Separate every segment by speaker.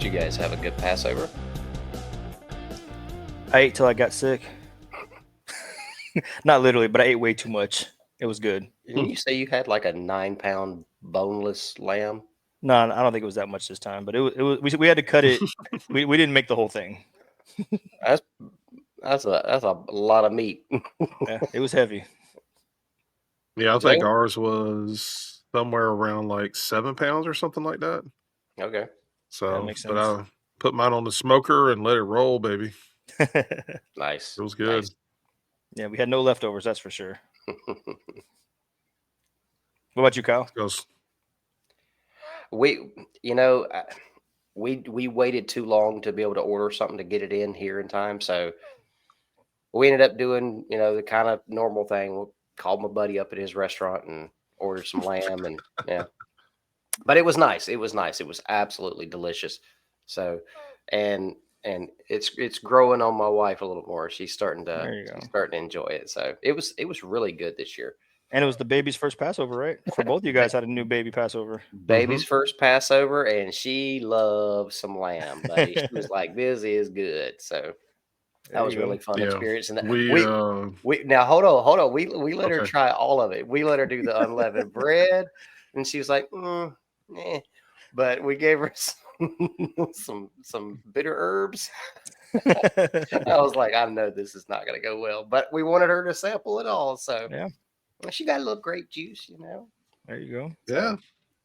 Speaker 1: you guys have a good Passover?
Speaker 2: I ate till I got sick. Not literally, but I ate way too much. It was good.
Speaker 1: Didn't you say you had like a 9-pound boneless lamb?
Speaker 2: No, I don't think it was that much this time, but we had to cut it. We didn't make the whole thing.
Speaker 1: That's that's a lot of meat.
Speaker 2: Yeah, it was heavy.
Speaker 3: Yeah, I think
Speaker 1: Joe?
Speaker 3: ours was somewhere around like 7 pounds or something like that.
Speaker 1: Okay.
Speaker 2: That
Speaker 3: So,
Speaker 2: makes
Speaker 3: but
Speaker 2: sense.
Speaker 3: I put mine on the smoker and let it roll, baby.
Speaker 1: Nice.
Speaker 3: It was good.
Speaker 2: Yeah, we had no leftovers, that's for sure. What about you, Kyle?
Speaker 3: Goes,
Speaker 1: we, you know, we waited too long to be able to order something to get it in here in time, so we ended up doing, the kind of normal thing. We called my buddy up at his restaurant and ordered some lamb, and yeah. But it was nice. It was nice. It was absolutely delicious. So, and it's growing on my wife a little more. She's starting
Speaker 2: There you go.
Speaker 1: to enjoy it. So it was really good this year.
Speaker 2: And it was the baby's first Passover, right? For both you guys had a new baby Passover.
Speaker 1: Baby's first Passover, and she loves some lamb, buddy. She was like, "This is good." So that was really fun
Speaker 3: Yeah.
Speaker 1: experience. And
Speaker 3: we
Speaker 1: now hold on. We let her
Speaker 3: Okay.
Speaker 1: try all of it. We let her do the unleavened bread, and she was like, eh. But we gave her some bitter herbs. I was like, I know this is not going to go well, but we wanted her to sample it all. So
Speaker 2: Yeah.
Speaker 1: she got a little grape juice,
Speaker 2: There you go.
Speaker 3: Yeah.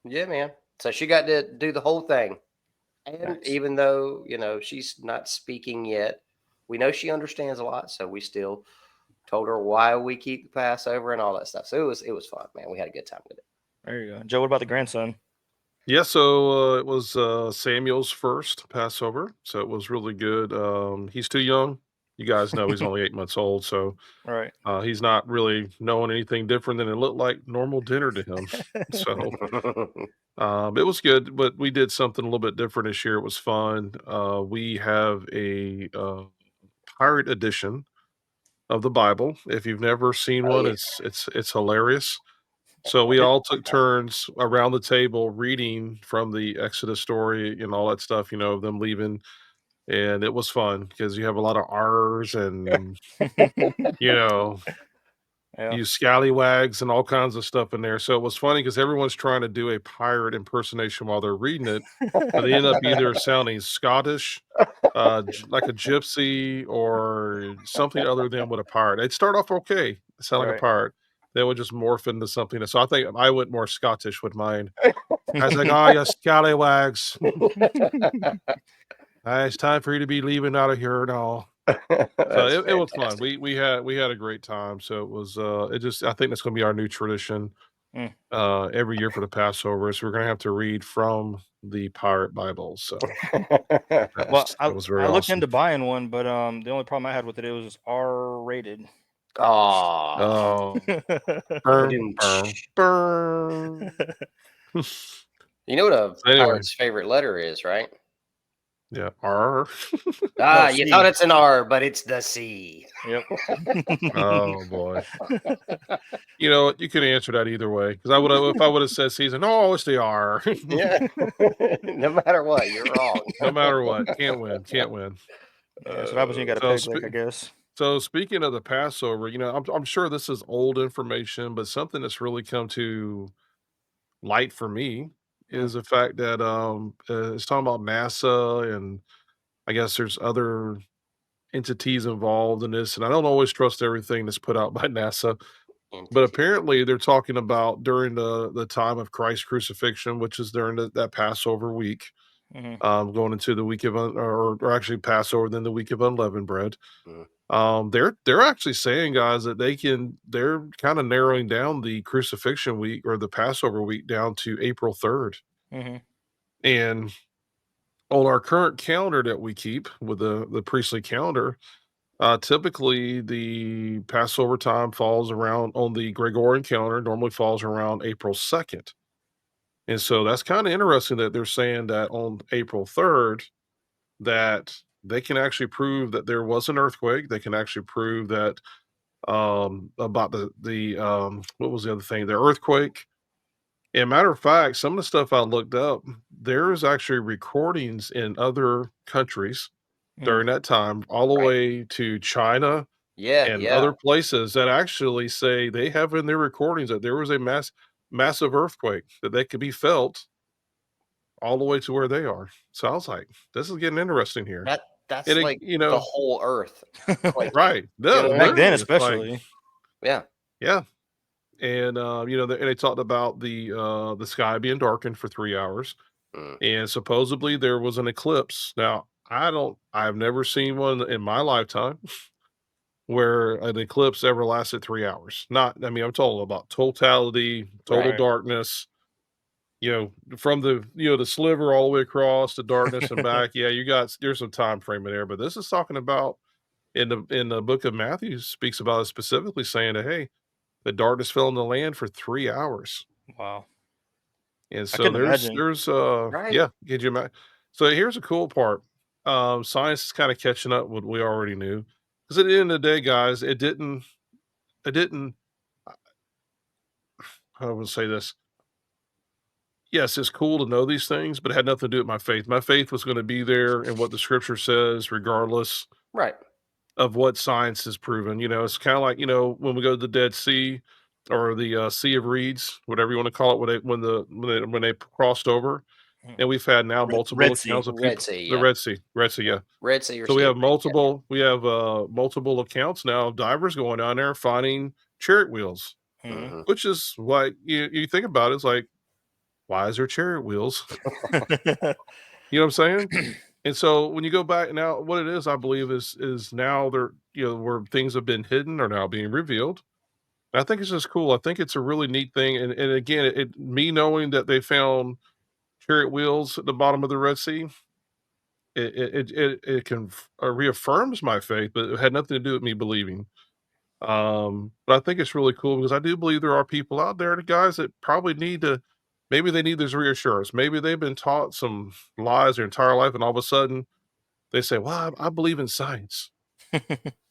Speaker 1: Yeah, man. So she got to do the whole thing. And
Speaker 2: Nice.
Speaker 1: even though, she's not speaking yet, we know she understands a lot. So we still told her why we keep the Passover and all that stuff. So it was fun, man. We had a good time with it.
Speaker 2: There you go. Joe, what about the grandson?
Speaker 3: Yeah, so it was Samuel's first Passover, so it was really good. He's too young. You guys know he's only 8 months old, so
Speaker 2: All right.
Speaker 3: he's not really knowing anything different than it looked like normal dinner to him. So it was good, but we did something a little bit different this year. It was fun. We have a pirate edition of the Bible. If you've never seen
Speaker 1: Oh,
Speaker 3: one,
Speaker 1: yeah.
Speaker 3: it's hilarious. So we all took turns around the table reading from the Exodus story and all that stuff, of them leaving. And it was fun because you have a lot of R's and,
Speaker 2: Yeah.
Speaker 3: you scallywags and all kinds of stuff in there. So it was funny because everyone's trying to do a pirate impersonation while they're reading it, but they end up either sounding Scottish, like a gypsy, or something other than what a pirate. They'd start off okay, sound like a
Speaker 2: Right.
Speaker 3: pirate. They would just morph into something. So I think I went more Scottish with mine. I was like, "Oh, you scallywags! It's time for you to be leaving out of here now." So
Speaker 1: That's
Speaker 3: it was fun.
Speaker 1: fantastic.
Speaker 3: We had a great time. So it was I think that's gonna be our new tradition
Speaker 2: Mm.
Speaker 3: every year for the Passover. So we're gonna have to read from the pirate Bible. So
Speaker 2: Well,
Speaker 3: that was very
Speaker 2: I looked
Speaker 3: awesome.
Speaker 2: into buying one, but the only problem I had with it was R-rated.
Speaker 1: Oh,
Speaker 3: Oh, burr, burr,
Speaker 1: ba-doom-tsh.
Speaker 3: burr.
Speaker 1: You know what a
Speaker 3: Anyway,
Speaker 1: pirate's favorite letter is, right?
Speaker 3: yeah, R.
Speaker 1: Ah,
Speaker 2: No,
Speaker 1: you
Speaker 2: C.
Speaker 1: thought it's an R, but it's the C.
Speaker 2: Yep.
Speaker 3: Oh boy. You know what? You could answer that either way because I would have if I would have said season. No, it's the R.
Speaker 1: Yeah. No matter what, you're wrong.
Speaker 3: No matter what, can't win. Can't win.
Speaker 2: Yeah, that's what happens when you got a
Speaker 3: So
Speaker 2: peg leg, I guess.
Speaker 3: So speaking of the Passover, I'm sure this is old information, but something that's really come to light for me
Speaker 2: Mm.
Speaker 3: is the fact that it's talking about NASA, and I guess there's other entities involved in this, and I don't always trust everything that's put out by NASA, but
Speaker 1: Entity.
Speaker 3: apparently they're talking about during the time of Christ's crucifixion, which is during that Passover week,
Speaker 2: Mhm.
Speaker 3: going into the week of or actually Passover, then the week of unleavened bread.
Speaker 1: Mhm.
Speaker 3: They're actually saying, guys, that they're kind of narrowing down the crucifixion week or the Passover week down to April 3rd.
Speaker 2: Mhm.
Speaker 3: And on our current calendar that we keep with the priestly calendar, typically the Passover time falls around on the Gregorian calendar, normally falls around April 2nd. And so that's kind of interesting that they're saying that on April 3rd, that they can actually prove that there was an earthquake. They can actually prove that about the what was the other thing? The earthquake, And matter of fact, some of the stuff I looked up, there's actually recordings in other countries during that time, all the
Speaker 1: Right.
Speaker 3: way to China
Speaker 1: Yeah,
Speaker 3: and
Speaker 1: yeah.
Speaker 3: other places that actually say they have in their recordings that there was a massive earthquake that they could be felt all the way to where they are. So I was like, this is getting interesting here.
Speaker 1: That's
Speaker 3: And it,
Speaker 1: like the whole earth quaking.
Speaker 3: right.
Speaker 1: You
Speaker 3: No,
Speaker 1: know
Speaker 2: Well,
Speaker 1: what I
Speaker 2: back
Speaker 1: mean?
Speaker 2: then,
Speaker 3: literally, it's like,
Speaker 2: especially.
Speaker 1: Yeah.
Speaker 3: yeah. And and they talked about the sky being darkened for 3 hours.
Speaker 1: Mm,
Speaker 3: And supposedly there was an eclipse. Now, I've never seen one in my lifetime where an eclipse ever lasted 3 hours. Not, I mean, I'm talking about totality, total
Speaker 1: right.
Speaker 2: Right.
Speaker 3: darkness, from the sliver all the way across the darkness and back. Yeah, there's some time frame in there, but this is talking about in the book of Matthew speaks about it specifically saying that, hey, the darkness fell on the land for 3 hours.
Speaker 2: Wow.
Speaker 3: And
Speaker 2: I
Speaker 3: so
Speaker 2: couldn't imagine.
Speaker 1: Right.
Speaker 3: yeah, could you imagine? So here's a cool part. Science is kind of catching up with what we already knew. Because at the end of the day, guys, it didn't, how do I say this? Yes, it's cool to know these things, but it had nothing to do with my faith. My faith was going to be there and what the scripture says, regardless
Speaker 1: Right.
Speaker 3: of what science has proven. It's kind of like, when we go to the Dead Sea or the Sea of Reeds, whatever you want to call it, when they crossed over.
Speaker 2: Mm.
Speaker 3: And we've had now multiple
Speaker 2: Red Sea.
Speaker 3: accounts of
Speaker 1: Red
Speaker 3: people,
Speaker 1: Sea,
Speaker 3: the
Speaker 1: yeah.
Speaker 3: Red Sea,
Speaker 1: Yeah.
Speaker 3: yeah.
Speaker 1: Red Sea or
Speaker 3: So we
Speaker 1: Sea of
Speaker 3: have
Speaker 1: Reeds, yeah.
Speaker 3: multiple accounts now of divers going down there finding chariot wheels,
Speaker 2: Mhm.
Speaker 1: Mhm.
Speaker 3: which is like you think about it, it's like, why is there chariot wheels? You know what I'm saying? And so when you go back now, what it is, I believe, is now there, where things have been hidden are now being revealed. I think it's just cool. I think it's a really neat thing. And again, me knowing that they found chariot wheels at the bottom of the Red Sea, it reaffirms my faith, but it had nothing to do with me believing. But I think it's really cool because I do believe there are people out there, the guys that probably maybe they need this reassurance. Maybe they've been taught some lies their entire life, and all of a sudden they say, "Well, I believe in science." I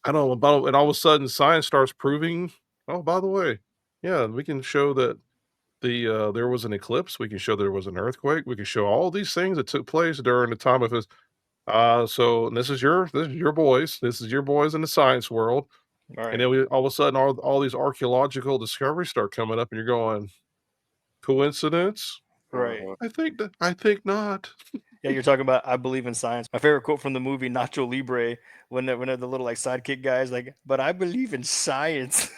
Speaker 3: don't know about, and all of a sudden science starts proving, oh, by the way, yeah, we can show that there was an eclipse. We can show there was an earthquake. We can show all these things that took place during the time of his. So this is your boys. This is your boys in the science world. And
Speaker 2: Right.
Speaker 3: then all of a sudden, all these archaeological discoveries start coming up, and you're going, coincidence?
Speaker 2: Right.
Speaker 1: Mhm.
Speaker 3: I think not.
Speaker 2: Yeah, you're talking about I believe in science. My favorite quote from the movie Nacho Libre, when the little like sidekick guy is like, "But I believe in science."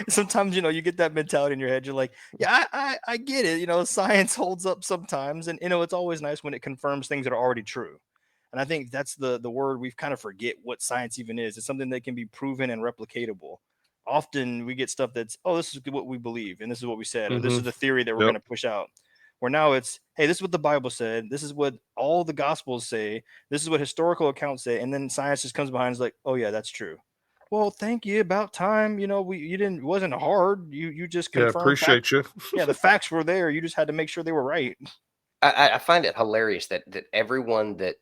Speaker 2: Sometimes you get that mentality in your head. You're like, "Yeah, I get it. Science holds up sometimes, and it's always nice when it confirms things that are already true." And I think that's the word we've kind of forget what science even is. It's something that can be proven and replicatable. Often we get stuff that's, oh, this is what we believe, and this is what we said, or this
Speaker 3: Hmm.
Speaker 2: is the theory that we're going
Speaker 3: Yep.
Speaker 2: to push out. Where now it's, hey, this is what the Bible said, this is what all the gospels say, this is what historical accounts say, and then science just comes behind and is like, oh yeah, that's true. Well, thank you. About time. You didn't, it wasn't hard. You just
Speaker 3: Yeah.
Speaker 2: confirmed fact.
Speaker 3: Appreciate you.
Speaker 2: Yeah, the facts were there. You just had to make sure they were right.
Speaker 1: I find it hilarious that everyone that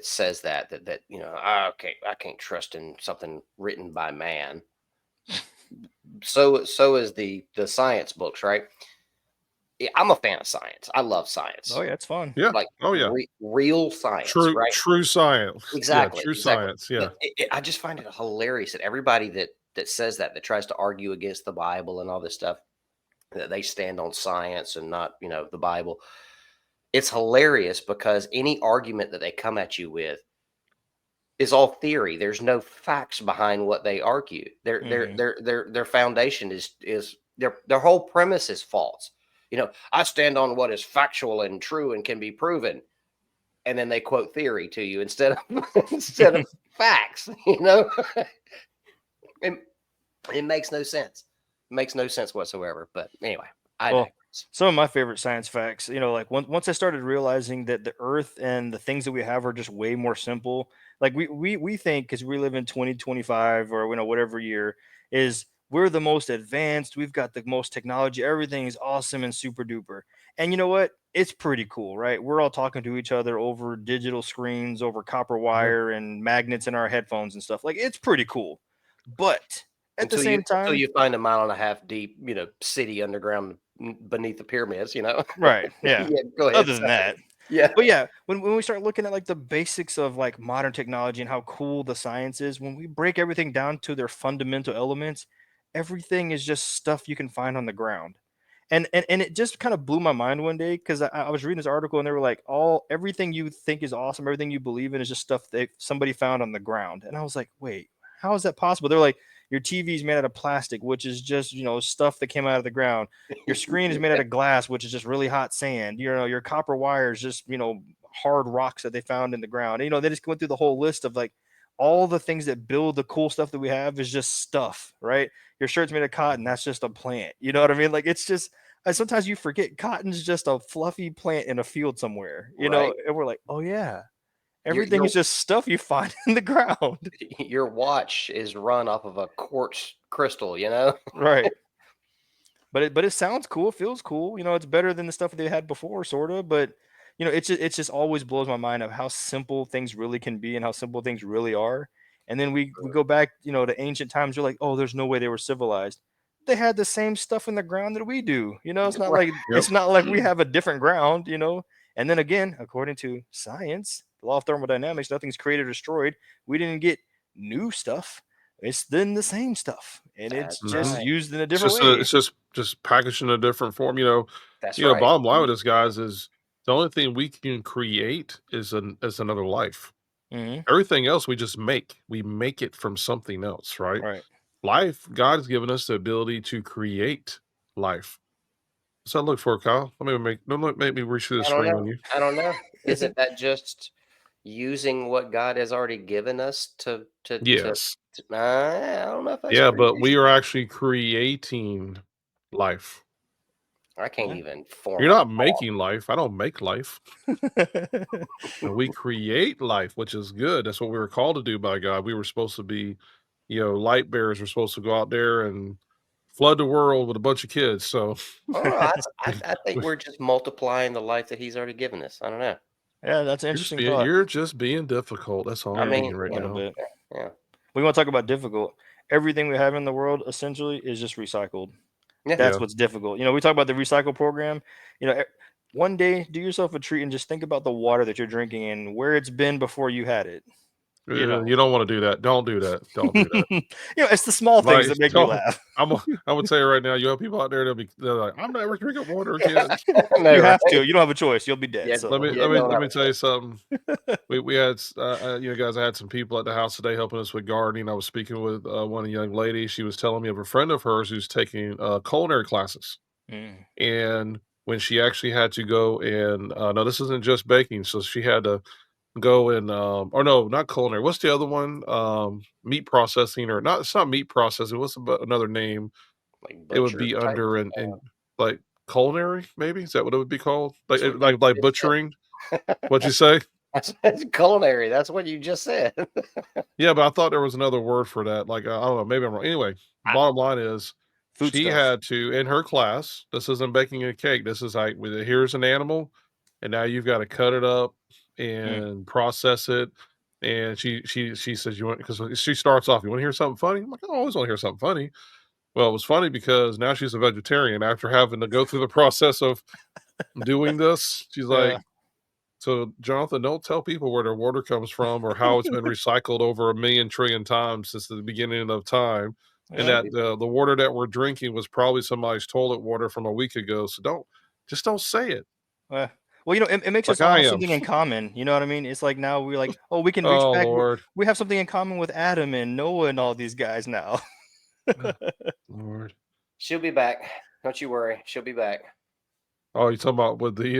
Speaker 1: says that okay, I can't trust in something written by man. So is the science books, right? Yeah, I'm a fan of science. I love
Speaker 2: Oh
Speaker 1: science,
Speaker 2: yeah, it's fun.
Speaker 3: Yeah.
Speaker 1: like
Speaker 3: Oh yeah.
Speaker 1: real science,
Speaker 3: True.
Speaker 1: right?
Speaker 3: True science. Yeah.
Speaker 1: Exactly,
Speaker 3: True
Speaker 1: exactly.
Speaker 3: science. Yeah.
Speaker 1: But I just find it hilarious that everybody that says that tries to argue against the Bible and all this stuff, that they stand on science and not the Bible. It's hilarious because any argument that they come at you with is all theory. There's no facts behind what they argue. Their their
Speaker 2: Hmm.
Speaker 1: their their their foundation is their whole premise is false. I stand on what is factual and true and can be proven, and then they quote theory to you instead of instead of facts. it, it makes no sense. It makes no sense whatsoever. But anyway, I
Speaker 2: Well,
Speaker 1: digress.
Speaker 2: some of my favorite science facts, like once I started realizing that the Earth and the things that we have are just way more simple. Like we think because we live in 2025 or whatever year is we're the most advanced, we've got the most technology, everything is awesome and super duper. And you know what? It's pretty cool, right? We're all talking to each other over digital screens, over copper
Speaker 3: Mhm.
Speaker 2: wire and magnets in our headphones and stuff. Like it's pretty cool. But at the
Speaker 1: Until you
Speaker 2: same
Speaker 1: until
Speaker 2: time,
Speaker 1: you find a mile and a half deep, city underground beneath the pyramids, you know?
Speaker 2: Right. Yeah.
Speaker 1: Yeah, go ahead.
Speaker 2: Other than
Speaker 1: Sorry.
Speaker 2: that.
Speaker 1: Yeah.
Speaker 2: But yeah, when we start looking at like the basics of like modern technology and how cool the science is, when we break everything down to their fundamental elements, everything is just stuff you can find on the ground. And it just kind of blew my mind one day because I was reading this article and they were like, all everything you think is awesome, everything you believe in is just stuff that somebody found on the ground. And I was like, wait, how is that possible? They're like, your TV is made out of plastic, which is just, stuff that came out of the ground. Your screen is made out of glass, which is just really hot sand. Your copper wire is just, hard rocks that they found in the ground. They just went through the whole list of like all the things that build the cool stuff that we have is just stuff, right? Your shirt's made of cotton, that's just a plant. You know what I mean? Like it's just sometimes you forget cotton's just a fluffy plant in a field somewhere,
Speaker 1: Right.
Speaker 2: and we're like, oh yeah,
Speaker 1: Your
Speaker 2: everything
Speaker 1: your
Speaker 2: is just stuff you find in the ground.
Speaker 1: your watch is run off of a quartz crystal, you know?
Speaker 2: Right. But it sounds cool, it feels cool. It's better than the stuff that they had before, sort of. But it just always blows my mind of how simple things really can be and how simple things really are. And then we go back, to ancient times. You're like, oh, there's no way they were civilized. They had the same stuff in the ground that we do. It's not
Speaker 1: Right.
Speaker 2: like
Speaker 3: Yep.
Speaker 2: it's not like we have a different ground. And then again, according to science, the law of thermodynamics, nothing's created or destroyed. We didn't get new stuff. It's then the same stuff, and it's
Speaker 1: That's
Speaker 2: just
Speaker 3: Mhm.
Speaker 1: right.
Speaker 2: used in a
Speaker 3: It's
Speaker 2: different
Speaker 3: just
Speaker 2: way.
Speaker 3: packaged in a different form.
Speaker 1: That's right.
Speaker 3: Bottom line with this, guys, is the only thing we can create is another life.
Speaker 2: Mhm.
Speaker 3: Everything else we just make. We make it from something else, right?
Speaker 2: Right.
Speaker 3: Life, God has given us the ability to create life. So I look for, Kyle. Don't make me reach through the
Speaker 1: I don't
Speaker 3: screen on
Speaker 1: know.
Speaker 3: you.
Speaker 1: I don't know. Isn't that just using what God has already given us
Speaker 3: Yes.
Speaker 1: I don't know if that's
Speaker 3: Yeah, but we
Speaker 1: creation.
Speaker 3: are actually creating life.
Speaker 1: I can't
Speaker 2: Yeah.
Speaker 1: even form
Speaker 3: You're
Speaker 1: a
Speaker 3: not
Speaker 1: thought.
Speaker 3: making life. I don't make life. And we create life, which is good. That's what we were called to do by God. We were supposed to be, light bearers. We're supposed to go out there and flood the world with a bunch of kids. So
Speaker 1: Oh, I think we're just multiplying the life that He's already given us. I don't know.
Speaker 2: Yeah, that's an interesting thought.
Speaker 3: you're just being difficult. That's all
Speaker 1: I
Speaker 3: I'm
Speaker 2: Yeah,
Speaker 1: mean,
Speaker 3: thinking right
Speaker 2: a
Speaker 1: yeah,
Speaker 2: little
Speaker 3: now.
Speaker 2: bit.
Speaker 1: yeah,
Speaker 2: We want to talk about difficult. Everything we have in the world essentially is just recycled.
Speaker 1: yeah.
Speaker 2: That's
Speaker 3: Yeah.
Speaker 2: what's difficult. We talk about the recycle program. One day, do yourself a treat and just think about the water that you're drinking and where it's been before you had it. You know,
Speaker 3: You don't want to do that. Don't do that. Don't do that.
Speaker 2: it's the small things
Speaker 3: Like,
Speaker 2: that make me
Speaker 3: don't.
Speaker 2: laugh.
Speaker 3: I'm gonna tell you right now. You have people out there they're like, I'm never drinking water again.
Speaker 1: I know,
Speaker 2: You have
Speaker 1: right?
Speaker 2: to. You don't have a choice. You'll be dead.
Speaker 1: Yeah,
Speaker 2: So,
Speaker 1: yeah. Don't
Speaker 3: Let
Speaker 1: have
Speaker 3: me
Speaker 1: a
Speaker 3: tell you
Speaker 1: choice.
Speaker 3: something. We had guys. I had some people at the house today helping us with gardening. I was speaking with one young lady. She was telling me of a friend of hers who's taking culinary classes,
Speaker 2: mm,
Speaker 3: and when she actually had to go and no, this isn't just baking. So she had to go and or no, not culinary. What's the other one? Meat processing or not? It's not meat processing. Another name?
Speaker 1: Like
Speaker 3: It would
Speaker 1: butcher
Speaker 3: be
Speaker 1: type.
Speaker 3: under and like culinary, maybe? Is that what it would be called?
Speaker 1: That's what you
Speaker 3: Like
Speaker 1: just
Speaker 3: butchering?
Speaker 1: said.
Speaker 3: What'd you say?
Speaker 1: That's culinary. That's what you just said.
Speaker 3: Yeah, but I thought there was another word for that. Like, I don't know, maybe I'm wrong. Anyway,
Speaker 2: I-
Speaker 3: bottom line is
Speaker 2: food
Speaker 3: she
Speaker 2: stuff.
Speaker 3: had to in her class, this isn't baking a cake. This is like here's an animal, and now you've got to cut it up
Speaker 2: Mm.
Speaker 3: and process it. And she says you want because she starts off, you want to hear something funny? I'm like, I always want to hear something funny. Well, it was funny because now she's a vegetarian after having to go through the process of doing this. She's
Speaker 2: Yeah.
Speaker 3: like, so, Jonathan, don't tell people where their water comes from or how it's been recycled over a million trillion times since the beginning of time, and
Speaker 2: Yeah.
Speaker 1: She'll
Speaker 3: that
Speaker 1: be
Speaker 3: the water that we're drinking was probably somebody's toilet water from a week ago. So don't say it
Speaker 2: Uh, well, it makes us
Speaker 3: like
Speaker 2: all
Speaker 3: I
Speaker 2: have
Speaker 3: am.
Speaker 2: something in common. You know what I mean? It's like now we're like, oh, we can reach
Speaker 3: Oh
Speaker 2: back.
Speaker 3: Lord,
Speaker 2: We have something in common with Adam and Noah and all these guys now.
Speaker 3: Lord.
Speaker 1: she'll be back. Don't you worry. She'll be back
Speaker 3: Oh, you talking about with the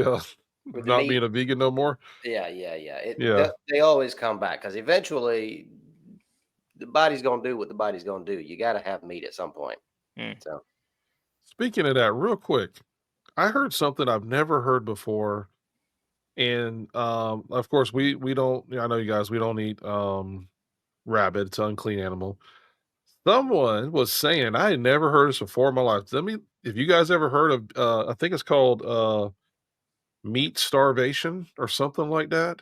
Speaker 1: with the
Speaker 3: not
Speaker 1: meat.
Speaker 3: being a vegan no more?
Speaker 1: Yeah, yeah, yeah.
Speaker 3: Yeah.
Speaker 1: They always come back because eventually the body's gonna do what the body's gonna do. You got to have meat at some point.
Speaker 2: Mm,
Speaker 1: So
Speaker 3: Speaking of that, real quick, I heard something I've never heard before, and of course we don't. I know you guys. We don't eat rabbit. It's an unclean animal. Someone was saying, I had never heard this before in my life. Let me if you guys ever heard of I think it's called meat starvation or something like that.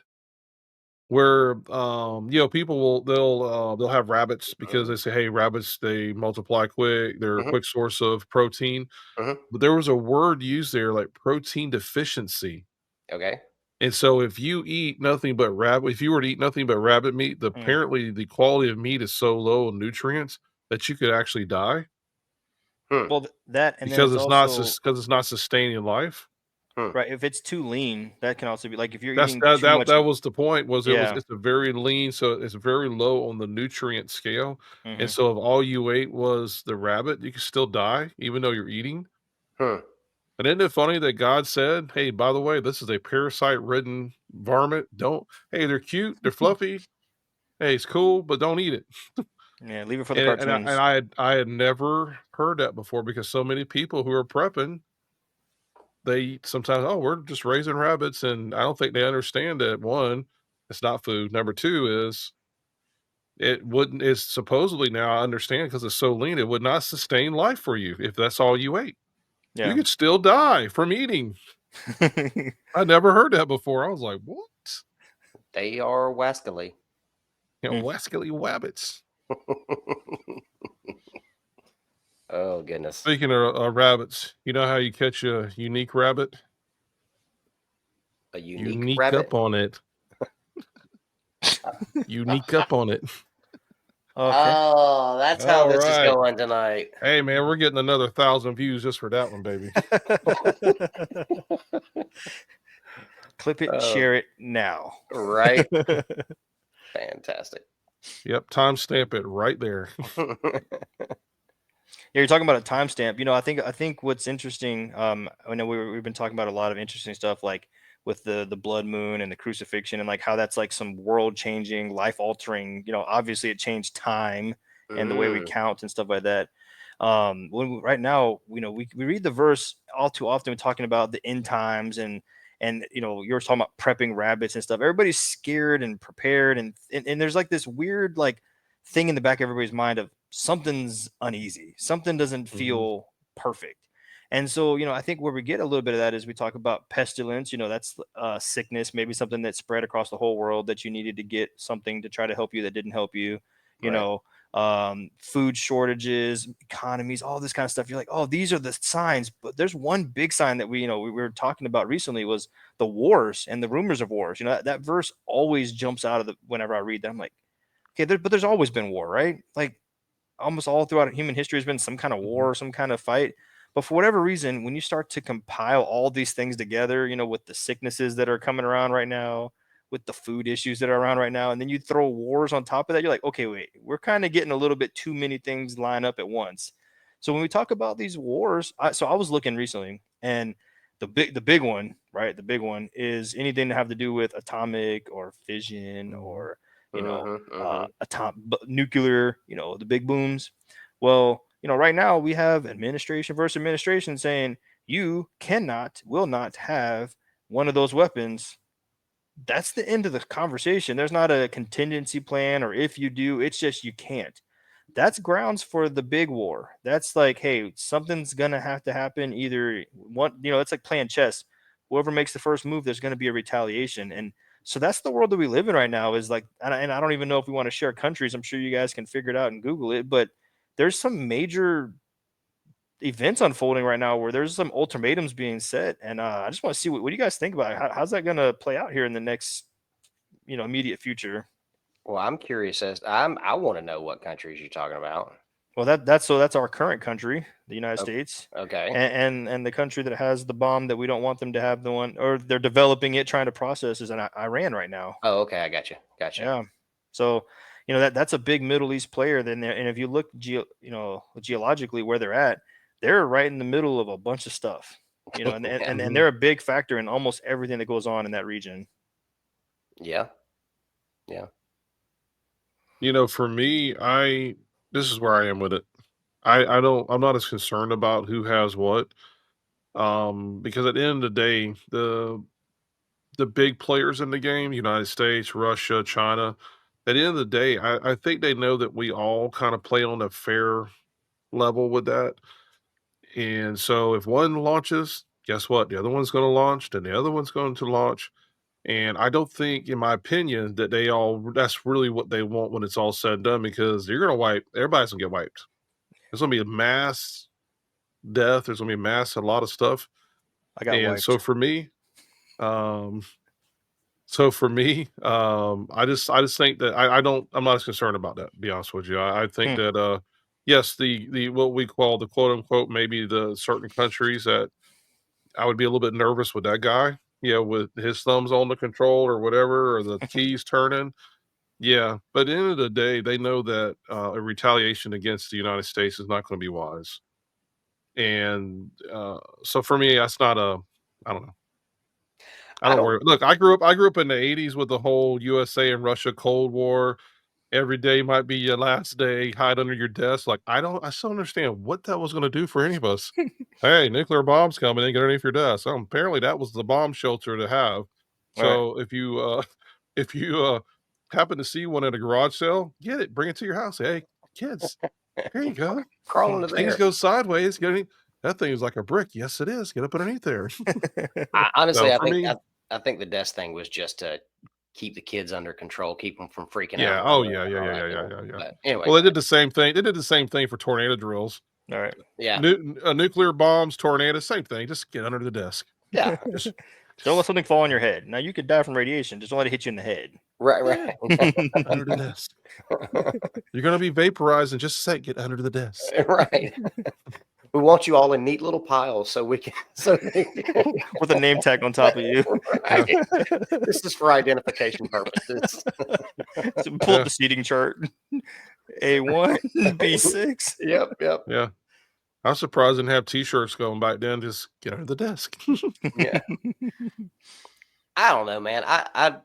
Speaker 3: where people they'll have rabbits because they say, hey, rabbits, they multiply quick, they're a
Speaker 1: Mhm,
Speaker 3: quick source of protein.
Speaker 1: mhm.
Speaker 3: But there was a word used there like protein deficiency.
Speaker 1: Okay.
Speaker 3: And so if you eat nothing but rabbit, if you were to eat nothing but rabbit meat,
Speaker 2: Mm.
Speaker 3: apparently the quality of meat is so low in nutrients that you could actually die
Speaker 1: Hmm,
Speaker 2: Well, that and then
Speaker 3: because
Speaker 2: it's
Speaker 3: it's not
Speaker 2: also
Speaker 3: because it's not sustaining life.
Speaker 1: hmm.
Speaker 2: right. If it's too lean, that can also be like if you're
Speaker 3: That's
Speaker 2: eating
Speaker 3: that
Speaker 2: too
Speaker 3: that
Speaker 2: much.
Speaker 3: that was the point,
Speaker 2: Yeah.
Speaker 3: it's a very lean, so it's very low on the nutrient scale, and
Speaker 2: Hmm.
Speaker 3: so if all you ate was the rabbit, you could still die even though you're eating.
Speaker 1: Hmm.
Speaker 3: And isn't it funny that God said, "Hey, by the way, this is a parasite-ridden varmint. Don't hey, they're cute, they're fluffy. Hey, it's cool, but don't eat it."
Speaker 2: Yeah. Leave it for the
Speaker 3: And
Speaker 2: cartoons.
Speaker 3: I had never heard that before because so many people who are prepping, they sometimes, "Oh, we're just raising rabbits," and I don't think they understand that, 1, it's not food. Number 2 is it wouldn't is supposedly now I understand because it's so lean, it would not sustain life for you if that's all you ate. You
Speaker 2: Yeah.
Speaker 3: could still die from eating. I never heard that before. I was like, "What?"
Speaker 1: They are wascally.
Speaker 2: Mm.
Speaker 3: Wascally wabbits.
Speaker 1: Oh goodness.
Speaker 3: Speaking of, rabbits, you know how you catch a unique rabbit?
Speaker 1: A
Speaker 3: You
Speaker 1: unique
Speaker 3: sneak up
Speaker 1: rabbit?
Speaker 3: on it. You sneak up on it.
Speaker 2: Okay.
Speaker 1: Oh, that's how this is
Speaker 3: Alright.
Speaker 1: going tonight.
Speaker 3: Hey, man, we're getting another 1,000 views just for that one, baby.
Speaker 2: Clip it,
Speaker 1: Oh,
Speaker 2: share it now.
Speaker 1: right. Fantastic.
Speaker 3: Yep, timestamp it right there.
Speaker 2: Yeah, you're talking about a timestamp. I think what's interesting. I know we've been talking about a lot of interesting stuff, like with the blood moon and the crucifixion, and like how that's like some world changing, life altering. Obviously it changed time and the way we
Speaker 1: Mm,
Speaker 2: count and stuff like that. Right now, we read the verse all too often, talking about the end times and you're talking about prepping rabbits and stuff. Everybody's scared and prepared, and there's like this weird like thing in the back of everybody's mind of something's uneasy, something doesn't
Speaker 3: Mhm,
Speaker 2: feel perfect. And so, I think where we get a little bit of that is we talk about pestilence. That's sickness, maybe something that spread across the whole world that you needed to get something to try to help you that didn't help you. You
Speaker 1: right.
Speaker 2: know, food shortages, economies, all this kind of stuff. You're like, oh, these are the signs. But there's one big sign that we were talking about recently was the wars and the rumors of wars. That verse always jumps out of the whenever I read that. I'm like, okay, but there's always been war, right? Like almost all throughout human history has been some kind of
Speaker 3: mhm,
Speaker 2: war, some kind of fight. But for whatever reason, when you start to compile all these things together, with the sicknesses that are coming around right now, with the food issues that are around right now, and then you throw wars on top of that, you're like, okay, wait, we're kind of getting a little bit too many things line up at once. So when we talk about these wars, so I was looking recently, and the big one, right? The big one is anything to have to do with atomic or fission
Speaker 3: mhm,
Speaker 2: or
Speaker 1: Mhm, mhm.
Speaker 2: nuclear, the big booms. Well, right now we have administration versus administration saying you will not have one of those weapons. That's the end of the conversation. There's not a contingency plan, or if you do, it's just you can't. That's grounds for the big war. That's like, hey, something's gonna have to happen. Either one, it's like playing chess. Whoever makes the first move, there's gonna be a retaliation. And so that's the world that we live in right now. Is like, and I don't even know if we want to share countries. I'm sure you guys can figure it out and Google it. But there's some major events unfolding right now where there's some ultimatums being set, and I just want to see what do you guys think about it? How's that gonna play out here in the next immediate future?
Speaker 1: Well, I'm curious I want to know what countries you're talking about.
Speaker 2: Well, that's our current country, the United
Speaker 1: O-
Speaker 2: States,
Speaker 1: Okay.
Speaker 2: and the country that has the bomb that we don't want them to have, the one, or they're developing it, trying to process, is in Iran right now.
Speaker 1: Oh, okay. I got you. Gotcha.
Speaker 2: Yeah, so that's a big Middle East player. Then there, and if you look geologically where they're right in the middle of a bunch of stuff. And
Speaker 3: mhm.
Speaker 2: they're a big factor in almost everything that goes on in that region.
Speaker 1: Yeah. Yeah.
Speaker 3: For me, I this is where I am with it. I'm not as concerned about who has what, because at the end of the day, the big players in the game, United States, Russia, China, at the end of the day, I think they know that we all kind of play on a fair level with that. And so if one launches, guess what? The other one's going to launch, then the other one's going to launch. And I don't think, in my opinion, that that's really what they want when it's all said and done, because everybody's gonna get wiped. There's gonna be a mass death. There's gonna be a lot of stuff.
Speaker 2: I got
Speaker 3: And
Speaker 2: wiped.
Speaker 3: um, I just think that I'm not as concerned about that, to be honest with you. I think
Speaker 2: Hmm.
Speaker 3: that yes, the what we call the quote unquote, maybe the certain countries that I would be a little bit nervous with that guy, with his thumbs on the control or whatever, or the keys turning. Yeah, but at the end of the day, they know that a retaliation against the United States is not going to be wise. And so for me, that's not a, I don't know. I
Speaker 1: I
Speaker 3: don't
Speaker 1: don't.
Speaker 3: worry. Look, I grew up in the 80s with the whole USA and Russia Cold War. Every day might be your last day, hide under your desk. Like, I still understand what that was going to do for any of us. Hey, nuclear bombs coming in, get underneath your desk. Apparently that was the bomb shelter to have.
Speaker 2: All right.
Speaker 3: So if you if you happen to see one at a garage sale, get it, bring it to your house. Hey, kids, here you go.
Speaker 1: Crawl under
Speaker 3: Things
Speaker 1: there.
Speaker 3: go sideways. That thing is like a brick. Yes, it is. Get up underneath there.
Speaker 1: Honestly,
Speaker 3: So
Speaker 1: I
Speaker 3: for
Speaker 1: think
Speaker 3: me,
Speaker 1: I think the desk thing was just to keep the kids under control, keep them from freaking out
Speaker 3: yeah.
Speaker 1: and
Speaker 3: Oh
Speaker 1: running
Speaker 3: yeah,
Speaker 1: around
Speaker 3: yeah,
Speaker 1: and all
Speaker 3: yeah,
Speaker 1: that,
Speaker 3: yeah, yeah, yeah, yeah.
Speaker 1: But anyway,
Speaker 3: Well,
Speaker 1: go
Speaker 3: they
Speaker 1: ahead.
Speaker 3: did the same thing. They did the same thing for tornado drills.
Speaker 2: All right.
Speaker 1: Yeah,
Speaker 3: Nuclear bombs, tornadoes, same thing. Just get under the desk.
Speaker 1: yeah, just
Speaker 2: Don't let something fall on your head. Now you could die from radiation. Just don't let it hit you in the head.
Speaker 1: right,
Speaker 3: Yeah,
Speaker 1: right,
Speaker 3: get under the desk. You're gonna be vaporized in just a sec. Get under the desk.
Speaker 1: right. We want you all in neat little piles so we can so they
Speaker 2: With a name tag on top of you.
Speaker 3: Yeah,
Speaker 1: right. This is for identification purposes.
Speaker 2: So pull up
Speaker 3: yeah,
Speaker 2: the seating chart. A1, B6.
Speaker 1: Yep, yep.
Speaker 3: yeah. I'm surprised I didn't have T-shirts going back then. Just get under the desk.
Speaker 1: Yeah. I don't know, man. I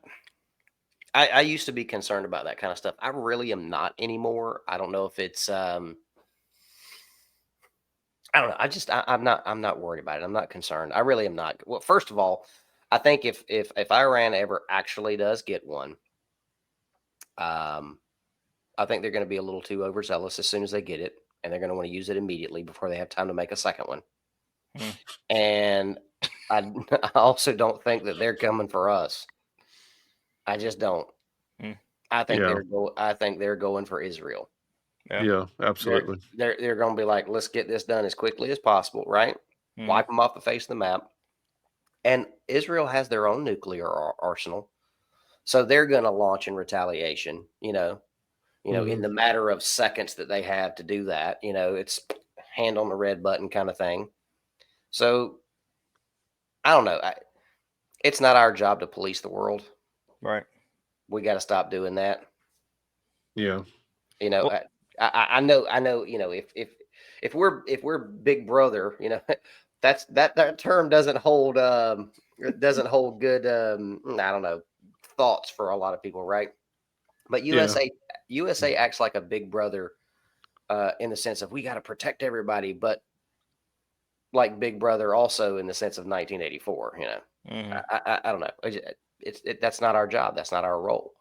Speaker 1: used to be concerned about that kind of stuff. I really am not anymore. I don't know if it's I don't know. I'm not worried about it. I'm not concerned. I really am not. Well, first of all, I think if Iran ever actually does get one, um, I think they're going to be a little too overzealous as soon as they get it, and they're going to want to use it immediately before they have time to make a second one.
Speaker 2: Hmm.
Speaker 1: And I, I also don't think that they're coming for us. I just don't.
Speaker 2: Hmm.
Speaker 3: Yeah,
Speaker 1: I think they're going for Israel.
Speaker 2: Yeah.
Speaker 3: yeah,
Speaker 1: They're
Speaker 3: absolutely.
Speaker 1: they're going to be like, let's get this done as quickly as possible, right?
Speaker 2: Hmm.
Speaker 1: Wipe them off the face of the map. And Israel has their own nuclear arsenal, so they're going to launch in retaliation. In
Speaker 3: Mhm.
Speaker 1: the matter of seconds that they have to do that. It's hand on the red button kind of thing. So I don't know. It's not our job to police the world.
Speaker 2: Right.
Speaker 1: We got to stop doing that.
Speaker 3: Yeah,
Speaker 1: You know,
Speaker 2: Well,
Speaker 1: I know. If we're Big Brother, that term doesn't hold good. I don't know, thoughts for a lot of people, right? But
Speaker 3: yeah,
Speaker 1: USA acts like a Big Brother in the sense of we got to protect everybody, but like Big Brother also in the sense of 1984.
Speaker 2: mhm.
Speaker 1: I don't know. That's not our job. That's not our role.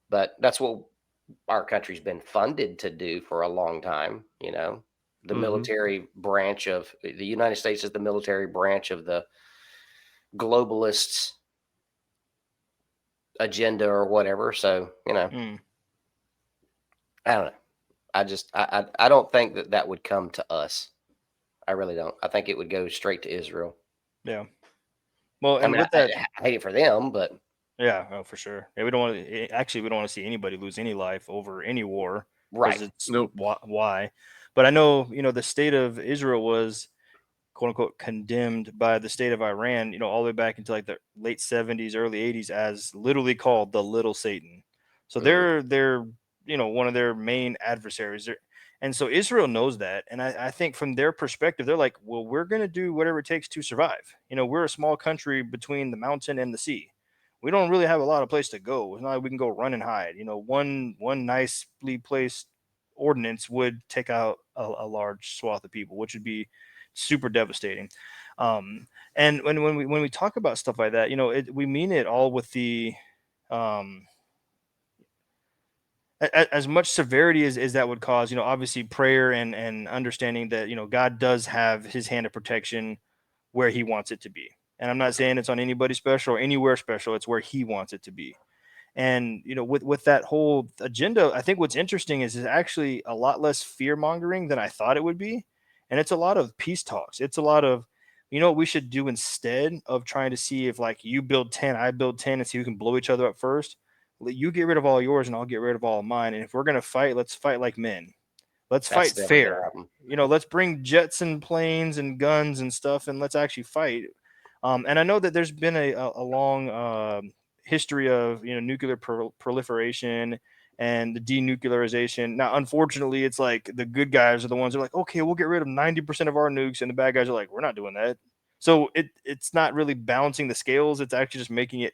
Speaker 1: But that's what our country's been funded to do for a long time. The
Speaker 3: mhm,
Speaker 1: military branch of the United States is the military branch of the globalists' agenda or whatever. So
Speaker 2: Mm.
Speaker 1: I don't know. I don't think that would come to us. I really don't. I think it would go straight to Israel.
Speaker 2: Yeah. Well,
Speaker 1: I
Speaker 2: and
Speaker 1: mean,
Speaker 2: with
Speaker 1: I,
Speaker 2: that,
Speaker 1: I hate it for them, but
Speaker 2: yeah, oh, for sure. Yeah, we don't want to. Actually, we don't want to see anybody lose any life over any war because
Speaker 1: right.
Speaker 2: it's
Speaker 3: nope,
Speaker 2: why. But I know, the state of Israel was quote unquote condemned by the state of Iran, all the way back into like the late 70s, early 80s as literally called the little Satan. So
Speaker 1: Mm,
Speaker 2: they're one of their main adversaries. And so Israel knows that. And I think from their perspective, they're like, well, we're gonna do whatever it takes to survive. We're a small country between the mountain and the sea. We don't really have a lot of place to go. It's not like we can go run and hide. One nicely placed ordinance would take out a large swath of people, which would be super devastating. And when we talk about stuff like that, we mean it all with the um, as much severity as that would cause. Obviously prayer and understanding that God does have His hand of protection where He wants it to be. And I'm not saying it's on anybody special or anywhere special. It's where he wants it to be. And with that whole agenda, I think what's interesting is it's actually a lot less fear mongering than I thought it would be, and it's a lot of peace talks. It's a lot of, what we should do instead of trying to see if like you build 10, I build 10, and see who can blow each other up first. You get rid of all yours, and I'll get rid of all of mine. And if we're gonna fight, let's fight like men. Let's
Speaker 1: That's
Speaker 2: fight
Speaker 1: never going to
Speaker 2: fair.
Speaker 1: happen.
Speaker 2: Let's bring jets and planes and guns and stuff, and let's actually fight. And I know that there's been a long history of nuclear proliferation and the denuclearization. Now, unfortunately, it's like the good guys are the ones who are like, okay, we'll get rid of 90% of our nukes, and the bad guys are like, we're not doing that. So it's not really balancing the scales. It's actually just making it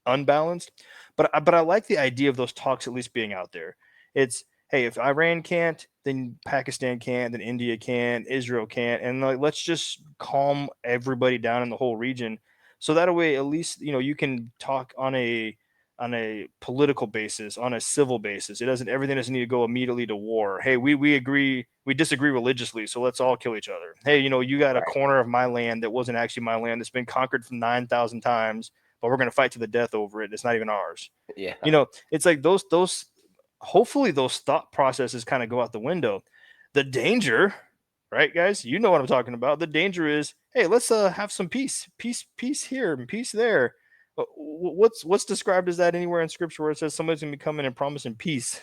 Speaker 2: unbalanced. But I like the idea of those talks at least being out there. It's, hey, if Iran can't, then Pakistan can't, then India can't, Israel can't, and like let's just calm everybody down in the whole region. So that way, at least you can talk on a political basis, on a civil basis. It doesn't everything doesn't need to go immediately to war. Hey, we disagree religiously, so let's all kill each other. Hey, you got a
Speaker 1: Right.
Speaker 2: corner of my land that wasn't actually my land that's been conquered from 9,000 times, but we're going to fight to the death over it. It's not even ours.
Speaker 1: Yeah.
Speaker 2: It's like those hopefully those thought processes kind of go out the window. The danger, right, guys? You know what I'm talking about. The danger is, hey, let's have some peace here and peace there. What's described as that anywhere in scripture where it says somebody's gonna be coming and promising peace?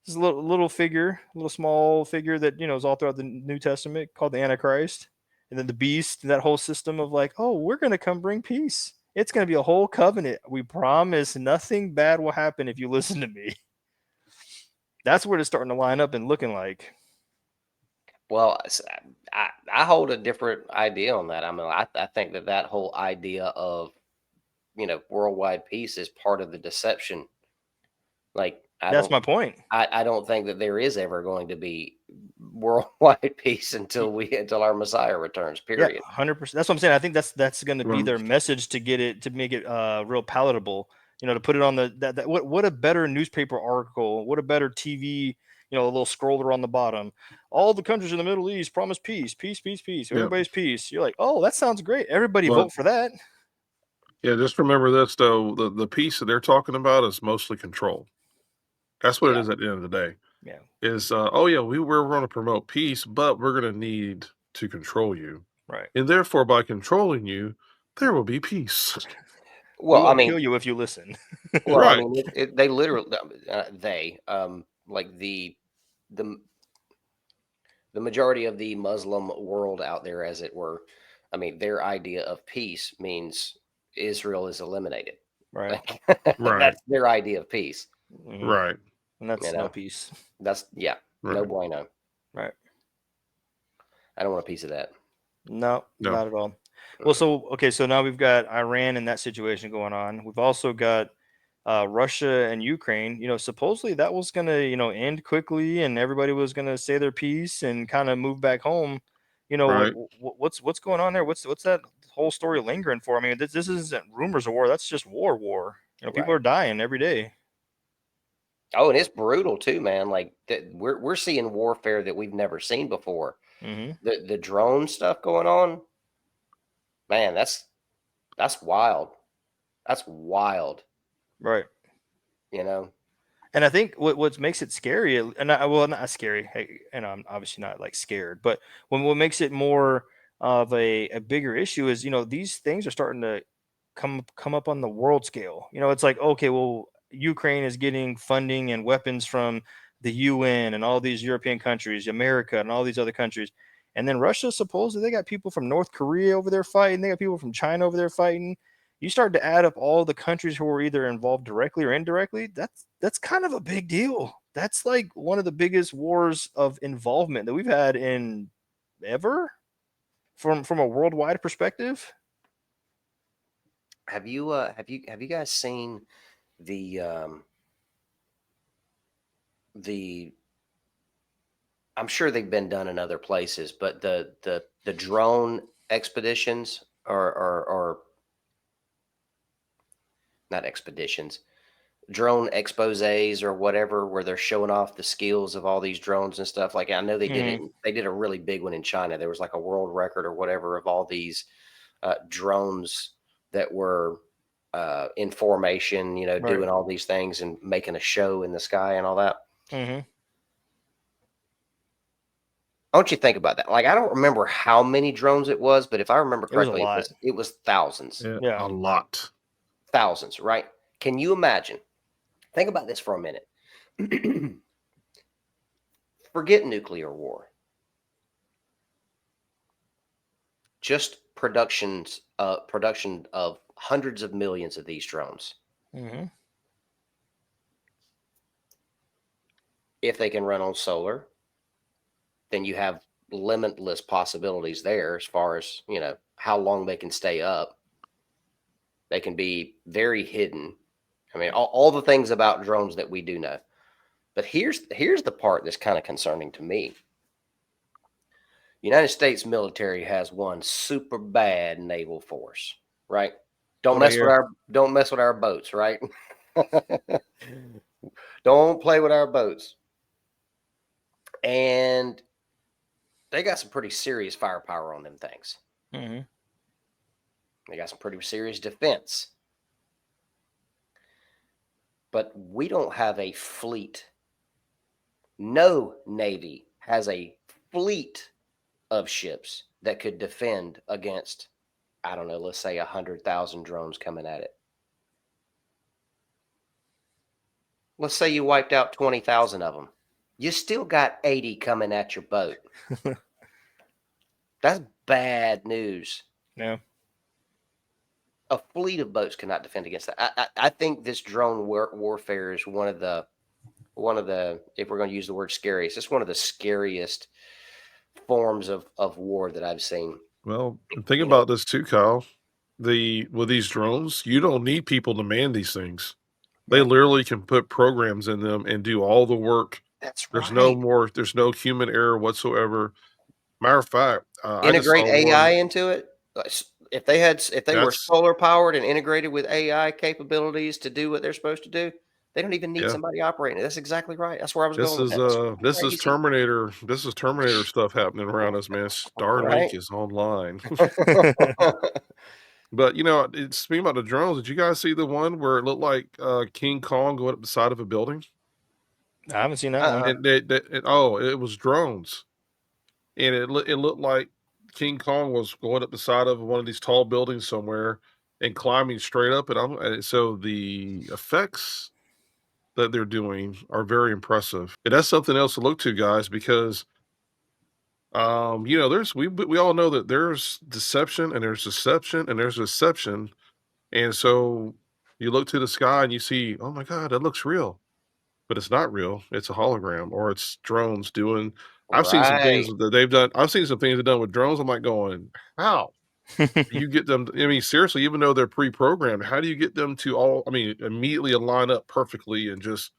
Speaker 2: This is a little figure, a little small figure that is all throughout the New Testament called the Antichrist, and then the beast, and that whole system of like, oh, we're gonna come bring peace. It's gonna be a whole covenant. We promise nothing bad will happen if you listen to me. That's where it's starting to line up and looking like.
Speaker 1: Well, I hold a different idea on that. I mean, I think that whole idea of worldwide peace is part of the deception. Like
Speaker 2: That's my point.
Speaker 1: I don't think that there is ever going to be worldwide peace until our Messiah returns.
Speaker 2: Yeah,
Speaker 1: Period.
Speaker 2: 100%. That's what I'm saying. I think that's going to be
Speaker 3: Well,
Speaker 2: their message to make it real palatable. To put it on that what a better newspaper article, what a better TV, a little scroller on the bottom. All the countries in the Middle East promise peace, peace, peace, peace.
Speaker 3: yeah.
Speaker 2: Everybody's peace. You're like, oh, that sounds great. Everybody
Speaker 3: But
Speaker 2: vote for that.
Speaker 3: yeah, just remember this though: the peace that they're talking about is mostly control. That's what it
Speaker 1: Yeah.
Speaker 3: is at the end of the day.
Speaker 2: Yeah,
Speaker 3: Is oh yeah, we're going to promote peace, but we're going to need to control you,
Speaker 2: right.
Speaker 3: and therefore by controlling you, there will be peace.
Speaker 2: We
Speaker 1: Well, I
Speaker 2: won't
Speaker 1: mean,
Speaker 2: kill you if you listen.
Speaker 1: I
Speaker 3: Right.
Speaker 1: mean, they literally they like the the majority of the Muslim world out there, as it were. I mean, their idea of peace means Israel is eliminated.
Speaker 2: Right.
Speaker 1: Like
Speaker 3: Right.
Speaker 1: that's their idea of peace.
Speaker 2: Hmm.
Speaker 3: Right.
Speaker 2: And that's
Speaker 1: You
Speaker 2: no
Speaker 1: know,
Speaker 2: peace.
Speaker 1: that's no
Speaker 3: Right.
Speaker 1: bueno.
Speaker 2: Right.
Speaker 1: I don't want a piece of that.
Speaker 2: No,
Speaker 3: No.
Speaker 2: not at all. Well, so now we've got Iran and that situation going on. We've also got Russia and Ukraine. Supposedly that was going to end quickly, and everybody was going to say their piece and kind of move back home.
Speaker 3: Right.
Speaker 2: What's going on there? What's that whole story lingering for? I mean, this isn't rumors of war. That's just war. People
Speaker 1: Right.
Speaker 2: are dying every day.
Speaker 1: Oh, and it's brutal too, man. Like we're seeing warfare that we've never seen before.
Speaker 2: Hmm.
Speaker 1: The drone stuff going on, man. That's wild. That's wild.
Speaker 2: Right.
Speaker 1: You know.
Speaker 2: And I think what makes it scary, and well, not scary, and I'm obviously not like scared, but what makes it more of a bigger issue is these things are starting to come up on the world scale. It's like, okay, well, Ukraine is getting funding and weapons from the UN and all these European countries, America and all these other countries, and then Russia supposedly they got people from North Korea over there fighting, they got people from China over there fighting. You start to add up all the countries who are either involved directly or indirectly, that's kind of a big deal. That's like one of the biggest wars of involvement that we've had in ever from a worldwide perspective.
Speaker 1: Have you guys seen the the I'm sure they've been done in other places, but the drone expeditions are not expeditions, drone exposés or whatever, where they're showing off the skills of all these drones and stuff. Like I know they did
Speaker 2: Hmm.
Speaker 1: it. They did a really big one in China. There was like a world record or whatever of all these drones that were in formation,
Speaker 2: Right.
Speaker 1: doing all these things and making a show in the sky and all that.
Speaker 2: Mm-hmm.
Speaker 1: I want you to think about that. Like, I don't remember how many drones it was, but if I remember
Speaker 2: It was a
Speaker 1: correctly,
Speaker 2: lot.
Speaker 1: it was thousands,
Speaker 3: Yeah,
Speaker 2: Yeah.
Speaker 3: a lot.
Speaker 1: thousands, right? Can you imagine? Think about this for a minute. Forget nuclear war. Just production of hundreds of millions of these drones.
Speaker 2: Mm-hmm.
Speaker 1: If they can run on solar, then you have limitless possibilities there as far as, how long they can stay up. They can be very hidden. I mean, all the things about drones that we do know. But here's the part that's kind of concerning to me. United States military has one super bad naval force, right? Don't
Speaker 2: What I
Speaker 1: mess with
Speaker 2: hear.
Speaker 1: our boats, right? Don't play with our boats. And they got some pretty serious firepower on them things.
Speaker 2: Mm-hmm.
Speaker 1: They got some pretty serious defense. But we don't have a fleet. No Navy has a fleet of ships that could defend against, I don't know, let's say 100,000 drones coming at it. Let's say you wiped out 20,000 of them. You still got 80 coming at your boat. That's bad news.
Speaker 2: Yeah.
Speaker 1: A fleet of boats cannot defend against that. I think this drone warfare is one of the, if we're going to use the word scariest, it's one of the scariest forms of war that I've seen.
Speaker 3: Well, think
Speaker 1: You know,
Speaker 3: about this too, Kyle. With these drones, you don't need people to man these things. They
Speaker 2: Yeah.
Speaker 3: literally can put programs in them and do all the work.
Speaker 1: that's
Speaker 3: There's
Speaker 1: right.
Speaker 3: no human error whatsoever. Matter of fact, I just
Speaker 1: Integrate
Speaker 3: saw
Speaker 1: AI
Speaker 3: one
Speaker 1: into it. If they were
Speaker 3: that's
Speaker 1: solar powered and integrated with AI capabilities to do what they're supposed to do, they don't even need
Speaker 3: yeah.
Speaker 1: somebody operating it. That's exactly right. That's where I was going with that. That's crazy,
Speaker 3: This is Terminator stuff happening around us, man.
Speaker 1: right?
Speaker 3: Starlink is online. But it's speaking about the drones. Did you guys see the one where it looked like King Kong going up the side of a building?
Speaker 2: I haven't seen that one.
Speaker 1: uh-uh.
Speaker 3: It was drones, and it looked like King Kong was going up the side of one of these tall buildings somewhere and climbing straight up. So the effects that they're doing are very impressive, and that's something else to look to, guys, because there's we all know that there's deception and there's deception and there's deception. And so you look to the sky and you see, oh my God, that looks real, but it's not real. It's a hologram or it's drones doing. I've seen some things
Speaker 1: Right.
Speaker 3: that they've done. I've seen some things they've done with drones. I'm like going, how do you get them? I mean, seriously, even though they're pre-programmed, how do you get them to immediately align up perfectly and just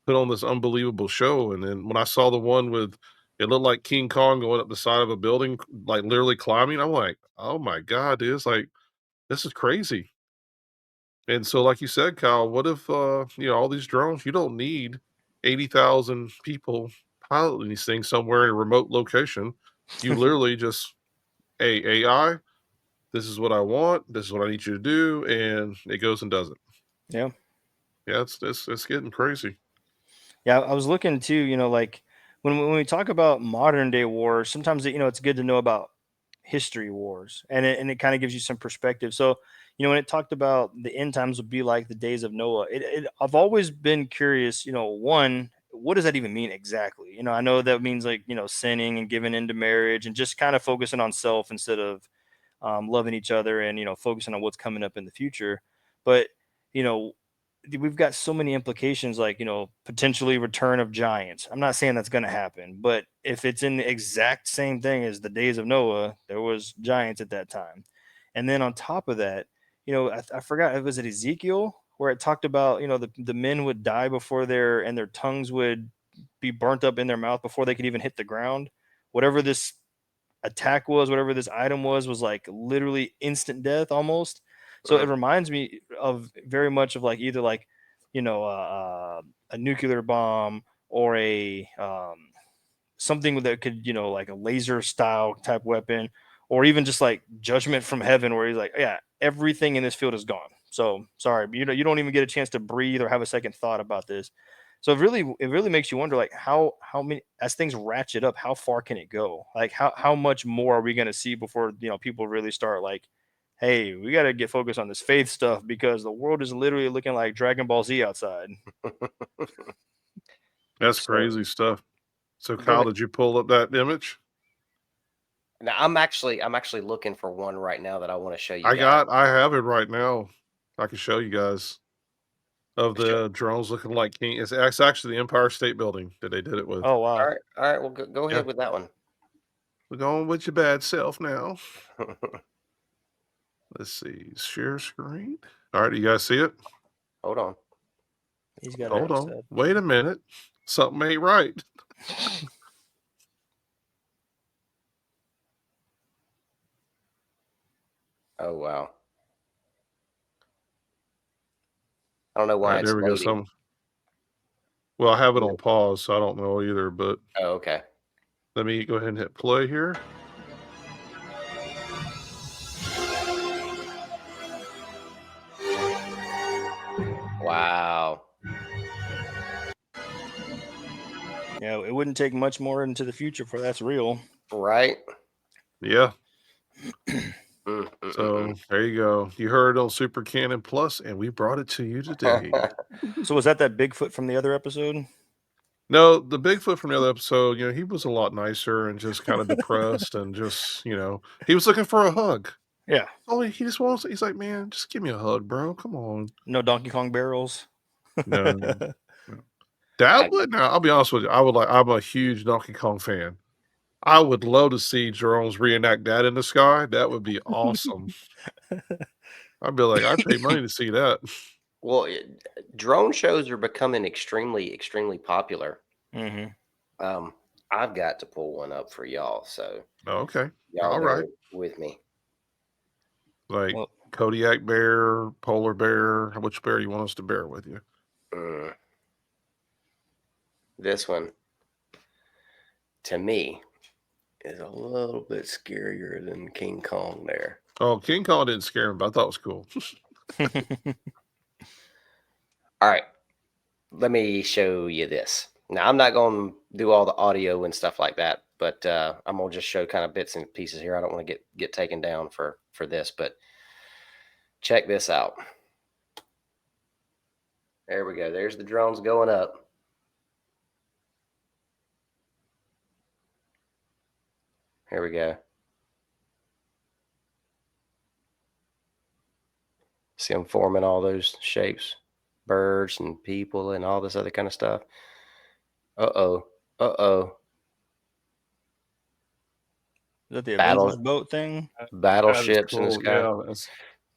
Speaker 3: put on this unbelievable show? And then when I saw the one with, it looked like King Kong going up the side of a building, like literally climbing. I'm like, oh my God, dude, it's like, this is crazy. And so, like you said, Kyle, what if all these drones? You don't need 80,000 people piloting these things somewhere in a remote location. You literally just, hey, AI, this is what I want. This is what I need you to do, and it goes and does it.
Speaker 2: Yeah.
Speaker 3: Yeah, it's getting crazy.
Speaker 2: Yeah. I was looking too, like when we talk about modern day wars, sometimes it's good to know about history wars, and it kind of gives you some perspective. So, when it talked about the end times would be like the days of Noah, I've always been curious, one, what does that even mean exactly? I know that means like, sinning and giving into marriage and just kind of focusing on self instead of loving each other and focusing on what's coming up in the future. But you know we've got so many implications, like potentially return of giants. I'm not saying that's going to happen, but if it's in the exact same thing as the days of Noah, there was giants at that time. And then on top of that, I forgot, it was it Ezekiel where it talked about the men would die before their tongues would be burnt up in their mouth before they could even hit the ground. Whatever this attack was, whatever this item was like literally instant death almost. So it
Speaker 3: Uh,
Speaker 2: reminds me of very much of like either like a nuclear bomb or a something that could like a laser style type weapon, or even just like judgment from heaven, where he's like, yeah, everything in this field is gone. So sorry, but you don't even get a chance to breathe or have a second thought about this. So it really makes you wonder, like how many, as things ratchet up, how far can it go? Like how much more are we going to see before people really start like, hey, we got to get focused on this faith stuff because the world is literally looking like Dragon Ball Z outside.
Speaker 3: That's
Speaker 1: So
Speaker 3: crazy stuff. So,
Speaker 1: go
Speaker 3: Kyle,
Speaker 1: ahead.
Speaker 3: did you pull up that image?
Speaker 1: Now I'm actually looking for one right now that I want to show you guys.
Speaker 3: I have it right now. I can show you guys of
Speaker 1: Sure.
Speaker 3: the drones looking like king. It's actually the Empire State Building that they did it with.
Speaker 2: Oh
Speaker 1: All
Speaker 2: wow.
Speaker 1: right, all right. Well, go
Speaker 3: Yeah,
Speaker 1: ahead with that one.
Speaker 3: we're going with your bad self now. Let's see, share screen. All right, you guys see it?
Speaker 1: Hold on.
Speaker 2: He's got it
Speaker 3: Hold on.
Speaker 2: upset.
Speaker 3: Wait a minute. Something ain't right.
Speaker 1: Oh wow. I don't know
Speaker 3: All
Speaker 1: why
Speaker 3: right,
Speaker 1: it's
Speaker 3: there we go.
Speaker 1: loading.
Speaker 3: Well, I have it
Speaker 1: Yeah.
Speaker 3: on pause, so I don't know either, but
Speaker 1: Oh, okay.
Speaker 3: let me go ahead and hit play here.
Speaker 1: Wow.
Speaker 2: Yeah, it wouldn't take much more into the future for that's real.
Speaker 1: Right.
Speaker 3: Yeah.
Speaker 1: Mm.
Speaker 3: So there you go. You heard on Super Canon Plus, and we brought it to you today.
Speaker 2: So was that Bigfoot from the other episode?
Speaker 3: No, the Bigfoot from the other episode, he was a lot nicer and just kind of depressed and just, he was looking for a hug.
Speaker 2: Yeah.
Speaker 3: Oh, he just wants, he's like, man, just give me a hug, bro. Come on.
Speaker 2: No Donkey Kong barrels.
Speaker 3: No, no. That
Speaker 1: I,
Speaker 3: would, now, I'll be honest with you. I'm a huge Donkey Kong fan. I would love to see drones reenact that in the sky. That would be awesome. I'd be like, I'd pay money to see that.
Speaker 1: well, drone shows are becoming extremely, extremely popular.
Speaker 2: Mm-hmm.
Speaker 1: I've got to pull one up for y'all, so
Speaker 3: Oh, okay.
Speaker 1: y'all
Speaker 3: All right.
Speaker 1: bear with me.
Speaker 3: Like
Speaker 2: Well,
Speaker 3: Kodiak bear, polar bear. Which bear you want us to bear with you?
Speaker 1: Mm. This one, to me, is a little bit scarier than King Kong there.
Speaker 3: Oh, King Kong didn't scare me, but I thought it was cool.
Speaker 1: All right, let me show you this. Now, I'm not going to do all the audio and stuff like that, but I'm going to just show kind of bits and pieces here. I don't want to get taken down for this, but check this out. There we go. There's the drones going up. Here we go. See them forming all those shapes, birds and people and all this other kind of stuff. Uh-oh. Uh-oh.
Speaker 2: is that the Avengers
Speaker 1: Battle
Speaker 2: boat thing?
Speaker 3: That is
Speaker 1: battleships in the
Speaker 3: cool.
Speaker 1: sky.
Speaker 3: Yeah,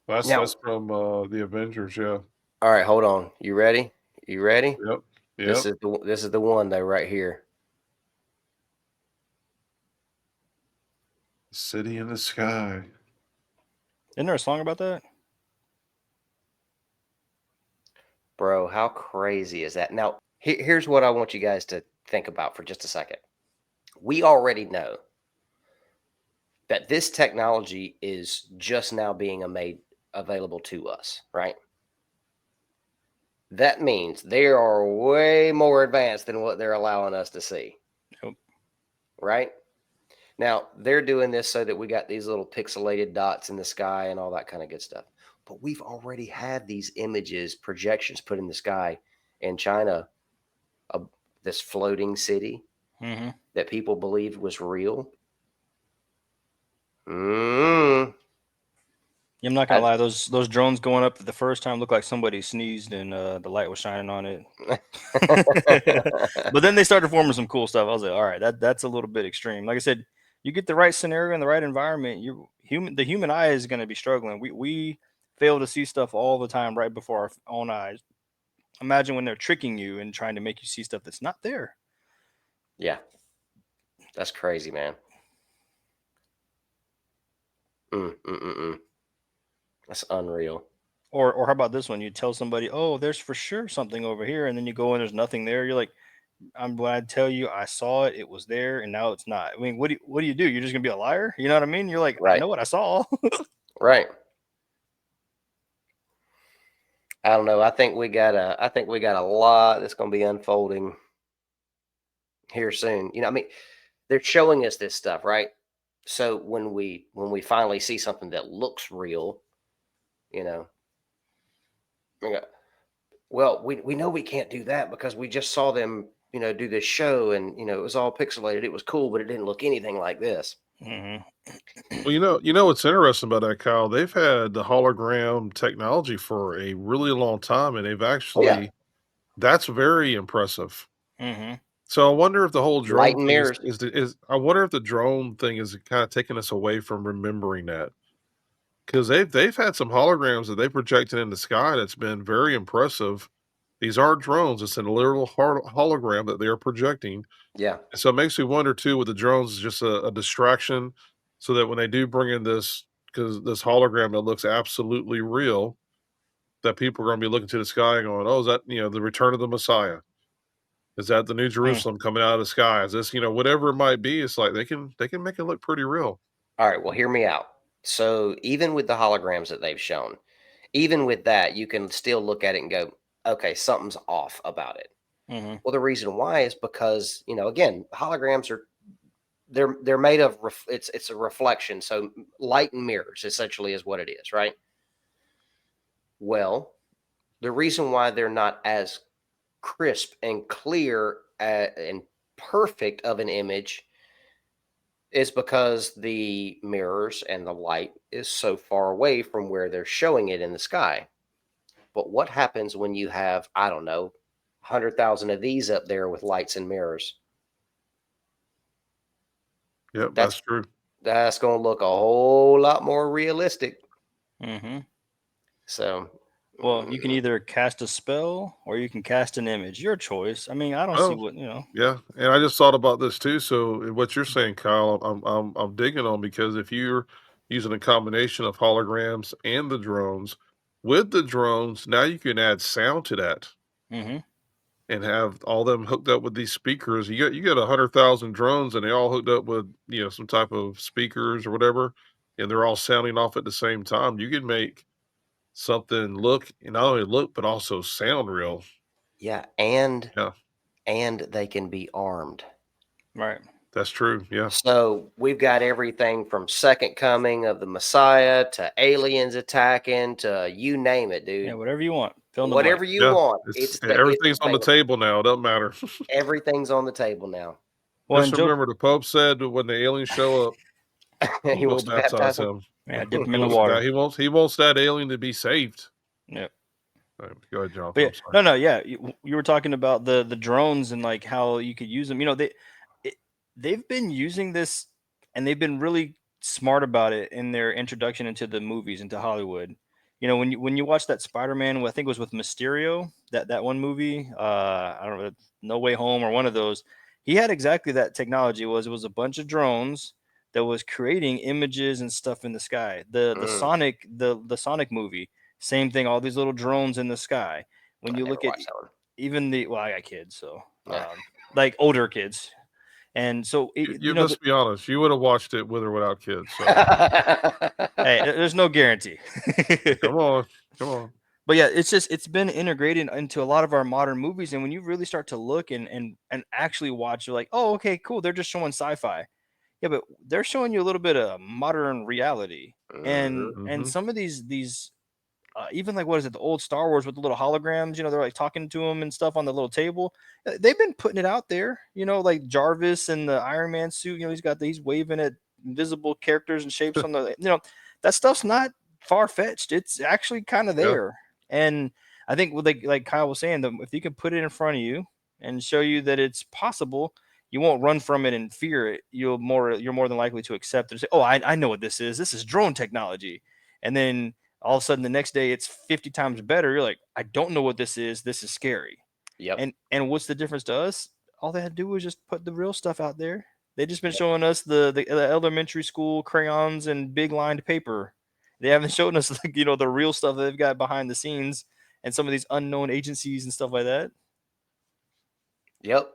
Speaker 3: that's
Speaker 1: Now,
Speaker 3: from the Avengers. Yeah.
Speaker 1: all right, hold on. You ready? You ready?
Speaker 3: Yep.
Speaker 1: This
Speaker 3: Yep.
Speaker 1: is the one though right here.
Speaker 3: City in the sky.
Speaker 2: Isn't there a song about that?
Speaker 1: Bro, how crazy is that? Now, here's what I want you guys to think about for just a second. We already know that this technology is just now being made available to us, right? That means they are way more advanced than what they're allowing us to see.
Speaker 2: Yep.
Speaker 1: Right? Now, they're doing this so that we got these little pixelated dots in the sky and all that kind of good stuff. But we've already had these images, projections put in the sky in China of this floating city
Speaker 2: Mm-hmm.
Speaker 1: that people believed was real. Mm.
Speaker 2: I'm not gonna lie, those drones going up the first time looked like somebody sneezed and the light was shining on it. But then they started forming some cool stuff. I was like, all right, that's a little bit extreme. Like I said, you get the right scenario and the right environment, the human eye is gonna be struggling. We fail to see stuff all the time right before our own eyes. Imagine when they're tricking you and trying to make you see stuff that's not there.
Speaker 1: Yeah, that's crazy, man. That's unreal.
Speaker 2: Or how about this one? You tell somebody, oh, there's for sure something over here, and then you go and there's nothing there. You're like, when I tell you I saw it, it was there, and now it's not. I mean, what do you do? You're just gonna be a liar? You know what I mean? You're like, I
Speaker 1: Right.
Speaker 2: know what I saw.
Speaker 1: Right. I don't know. I think we got a lot that's going to be unfolding here soon. I mean, they're showing us this stuff, right? So when we finally see something that looks real, you know, we go, well, we know we can't do that because we just saw them, do this show, and it was all pixelated. It was cool, but it didn't look anything like this.
Speaker 2: Hmm.
Speaker 3: Well, you know what's interesting about that, Kyle? They've had the hologram technology for a really long time, and they've
Speaker 1: Oh yeah,
Speaker 3: actually that's very impressive.
Speaker 2: Hmm.
Speaker 3: So I wonder if the whole
Speaker 1: light
Speaker 3: drone
Speaker 1: and
Speaker 3: thing
Speaker 1: mirrors.
Speaker 3: is I wonder if the drone thing is kind of taking us away from remembering that because they've had some holograms that they projected in the sky that's been very impressive. These aren't drones; it's a literal hologram that they are projecting.
Speaker 1: Yeah,
Speaker 3: So it makes me wonder too with the drones is just a distraction, so that when they do bring in this hologram that looks absolutely real, that people are going to be looking to the sky and going, "Oh, is that the return of the Messiah? Is that the New
Speaker 2: Mm.
Speaker 3: Jerusalem coming out of the sky? Is this whatever it might be?" It's like they can make it look pretty real.
Speaker 1: all right, well, hear me out. So even with the holograms that they've shown, even with that, you can still look at it and go, okay, something's off about it.
Speaker 2: Hmm.
Speaker 1: Well, the reason why is because, again, holograms are they're made of it's a reflection. So light and mirrors essentially is what it is, right? Well, the reason why they're not as crisp and clear and perfect of an image is because the mirrors and the light is so far away from where they're showing it in the sky. But what happens when you have, I don't know, 100,000 of these up there with lights and mirrors?
Speaker 3: Yep,
Speaker 1: That's
Speaker 3: that's true.
Speaker 1: that's going to look a whole lot more realistic.
Speaker 2: Hmm.
Speaker 1: So,
Speaker 2: Well, you can
Speaker 1: mm,
Speaker 2: either cast a spell or you can cast an image. Your choice. I mean, I don't see
Speaker 3: Oh,
Speaker 2: what.
Speaker 3: yeah, and I just thought about this too. So what you're saying, Kyle, I'm digging on because if you're using a combination of holograms and the drones, with the drones, now you can add sound to that
Speaker 2: Hmm.
Speaker 3: and have all them hooked up with these speakers. You got 100,000 drones and they all hooked up with some type of speakers or whatever, and they're all sounding off at the same time. You can make something look and not only look but also sound real.
Speaker 1: yeah, and
Speaker 3: Yeah,
Speaker 1: they can be armed.
Speaker 2: Right.
Speaker 3: that's true. Yeah.
Speaker 1: So we've got everything from second coming of the Messiah to aliens attacking to you name it,
Speaker 2: Yeah.
Speaker 1: dude.
Speaker 2: Whatever you want. Fill in the blank.
Speaker 1: Whatever you
Speaker 3: Yeah,
Speaker 1: want,
Speaker 3: it's
Speaker 1: it's
Speaker 3: everything's on the
Speaker 1: available.
Speaker 3: table now, it doesn't matter.
Speaker 1: Everything's on the table now.
Speaker 2: Well,
Speaker 3: Just
Speaker 2: and Joe.
Speaker 3: remember the Pope said that when the aliens show up,
Speaker 1: He
Speaker 3: we'll
Speaker 1: wants to
Speaker 3: baptize
Speaker 1: baptize them.
Speaker 3: him.
Speaker 2: Yeah, dip him
Speaker 3: He
Speaker 2: in the
Speaker 3: wants that
Speaker 2: water.
Speaker 3: he wants that alien to be saved.
Speaker 2: Yeah.
Speaker 3: Go ahead,
Speaker 2: But
Speaker 3: Jonathan,
Speaker 2: yeah,
Speaker 3: I'm sorry.
Speaker 2: no, yeah. You were talking about the drones and like how you could use them. It, they've been using this, and they've been really smart about it in their introduction into the movies, into Hollywood. When you watch that Spider-Man, I think it was with Mysterio, that one movie. I don't know, No Way Home or one of those. He had exactly that technology. It was a bunch of drones that was creating images and stuff in the sky.
Speaker 1: Mm,
Speaker 2: The Sonic movie, same thing. All these little drones in the sky. When
Speaker 1: I
Speaker 2: you
Speaker 1: never
Speaker 2: look at
Speaker 1: watched that
Speaker 2: even I got kids, so
Speaker 1: one.
Speaker 2: like older kids, and so
Speaker 3: Let's be honest, you would have watched it with or without kids. So
Speaker 1: Yeah.
Speaker 2: hey, there's no guarantee.
Speaker 3: come on, come on.
Speaker 2: But yeah, it's been integrated into a lot of our modern movies, and when you really start to look and actually watch, you're like, oh, okay, cool. They're just showing sci-fi. Yeah, but they're showing you a little bit of modern reality, and
Speaker 1: Mhm.
Speaker 3: Hmm.
Speaker 2: some of these even like what is it, the old Star Wars with the little holograms, they're like talking to them and stuff on the little table. They've been putting it out there, like Jarvis and the Iron Man suit. He's waving at invisible characters and shapes on the. That stuff's not far fetched. It's actually kind of
Speaker 3: Yeah,
Speaker 2: there, and I think with like Kyle was saying, if you can put it in front of you and show you that it's possible, you won't run from it and fear it. You're more than likely to accept it and say, "Oh, I know what this is. This is drone technology," and then all of a sudden the next day it's 50 times better. You're like, I don't know what this is. This is scary.
Speaker 1: Yep.
Speaker 2: And what's the difference to us? All they had to do was just put the real stuff out there. They just been showing us the elementary school crayons and big lined paper. They haven't shown us like, the real stuff that they've got behind the scenes and some of these unknown agencies and stuff like that.
Speaker 1: Yep.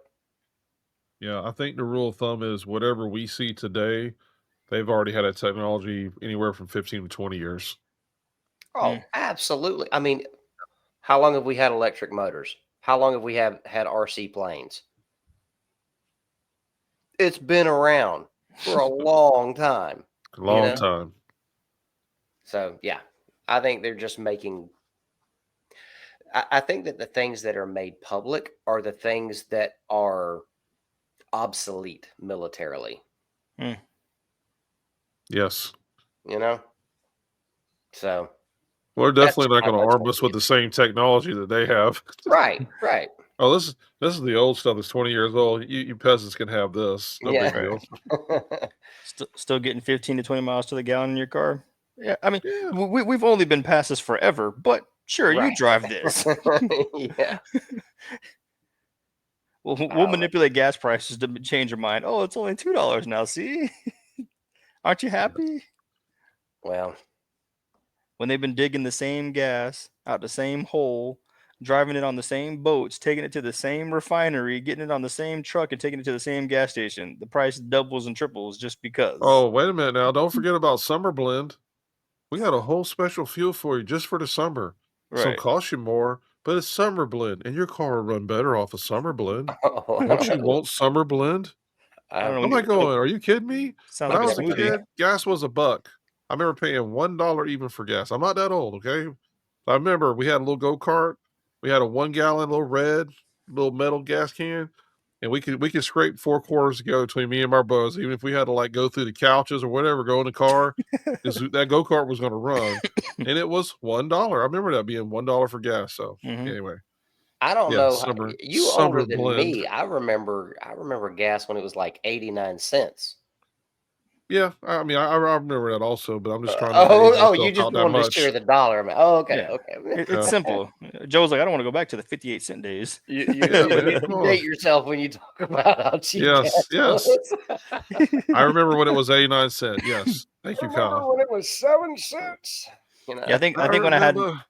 Speaker 3: Yeah, I think the rule of thumb is whatever we see today, they've already had that technology anywhere from 15 to 20 years.
Speaker 1: Oh, absolutely. I mean, how long have we had electric motors? How long have we have had RC planes? It's been around for a long time, you
Speaker 3: Long
Speaker 1: know?
Speaker 3: time.
Speaker 1: So, yeah, I think they're just making I think that the things that are made public are the things that are obsolete militarily,
Speaker 2: Mm.
Speaker 3: Yes.
Speaker 1: you know? So,
Speaker 3: Well, they're
Speaker 1: that's
Speaker 3: definitely not
Speaker 1: how
Speaker 3: going to
Speaker 1: much I
Speaker 3: arm us
Speaker 1: see
Speaker 3: with
Speaker 1: it.
Speaker 3: the same technology that they have.
Speaker 1: Right, right.
Speaker 3: Oh, this is the old stuff that's 20 years old. You peasants can have this. No big
Speaker 1: Yeah.
Speaker 2: Right.
Speaker 3: deal.
Speaker 2: Still getting 15 to 20 miles to the gallon in your car. Yeah, I mean,
Speaker 3: Yeah.
Speaker 2: we've only been past this forever, but sure, you
Speaker 1: Right.
Speaker 2: drive this.
Speaker 1: Yeah.
Speaker 2: We'll
Speaker 1: I don't know.
Speaker 2: manipulate gas prices to change your mind. Oh, it's only $2 now. See, aren't you happy?
Speaker 1: Well,
Speaker 2: When they've been digging the same gas out the same hole, driving it on the same boats, taking it to the same refinery, getting it on the same truck, and taking it to the same gas station, the price doubles and triples just because.
Speaker 3: Oh, wait a minute now. Don't forget about Summer Blend. We got a whole special fuel for you just for the summer. It's gonna
Speaker 2: Right.
Speaker 3: cost you more, but it's Summer Blend, and your car will run better off of Summer Blend. Don't you
Speaker 1: oh,
Speaker 3: want Summer Blend?
Speaker 2: I don't
Speaker 1: I'm
Speaker 2: know.
Speaker 3: I'm like
Speaker 1: looking
Speaker 3: going, "Are you kidding me?"
Speaker 2: Sounds
Speaker 3: When
Speaker 2: like
Speaker 3: I
Speaker 2: a
Speaker 3: was a
Speaker 1: at
Speaker 2: smoothie.
Speaker 3: kid, gas was a buck. I remember paying $1 even for gas. I'm not that old, okay? I remember we had a little go-kart. We had a 1-gallon little red little metal gas can, and we could scrape 4 quarters to go between me and my bros, even if we had to, like, go through the couches or whatever, go in the car, 'cause that go-kart was gonna run, and it was $1. I remember that being $1 for gas, so,
Speaker 2: Hmm.
Speaker 3: anyway,
Speaker 1: I don't
Speaker 3: yeah,
Speaker 1: know how you
Speaker 3: summer
Speaker 1: older than
Speaker 3: blend.
Speaker 1: me. I remember gas when it was like 89 cents.
Speaker 3: Yeah, I mean, I remember that also, but I'm just trying not to age
Speaker 1: Oh, you
Speaker 3: myself
Speaker 1: just
Speaker 3: out that
Speaker 1: wanted to share
Speaker 3: much.
Speaker 1: the dollar amount. Oh, okay,
Speaker 2: Yeah,
Speaker 1: okay.
Speaker 2: it's
Speaker 3: Yeah.
Speaker 2: simple. Joe's like, I don't want to go back to the 58-cent days.
Speaker 1: You you
Speaker 3: Yeah,
Speaker 1: you
Speaker 3: man,
Speaker 1: you
Speaker 3: come
Speaker 1: you
Speaker 3: on.
Speaker 1: date yourself when you talk about how cheap
Speaker 3: Yes,
Speaker 1: gas
Speaker 3: yes.
Speaker 1: was.
Speaker 3: I remember when it was 89 cent. Yes. Thank you,
Speaker 1: Remember
Speaker 3: Kyle.
Speaker 1: when it was 7 cents? You
Speaker 2: Yeah,
Speaker 1: know?
Speaker 3: I remember.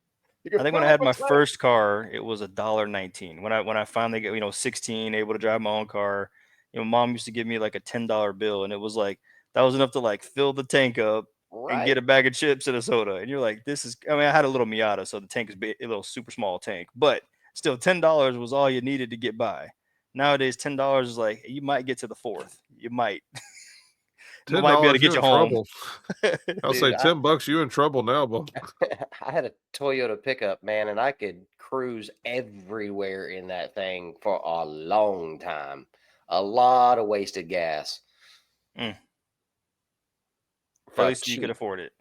Speaker 1: You could
Speaker 2: I think when
Speaker 1: fill
Speaker 2: I
Speaker 1: up
Speaker 2: had
Speaker 1: a
Speaker 2: my
Speaker 1: tank.
Speaker 2: first car, it was $1.19. When I finally get 16, able to drive my own car, mom used to give me like a $10 bill, and it was like that was enough to like fill the tank up and get
Speaker 1: Right.
Speaker 2: a bag of chips and a soda. And you're like, this is. I mean, I had a little Miata, so the tank is a little super small tank, but still, $10 was all you needed to get by. Nowadays, $10 is like you might get to the fourth. You might might be able to
Speaker 3: $10,
Speaker 2: get
Speaker 3: you're
Speaker 2: you
Speaker 3: in
Speaker 2: home.
Speaker 3: trouble. I'll
Speaker 1: Dude,
Speaker 3: say $10, you in trouble now, but
Speaker 1: I had a Toyota pickup, man, and I could cruise everywhere in that thing for a long time. A lot of wasted gas
Speaker 2: Mm, at
Speaker 1: for
Speaker 2: least you could
Speaker 1: cheap.
Speaker 2: afford it.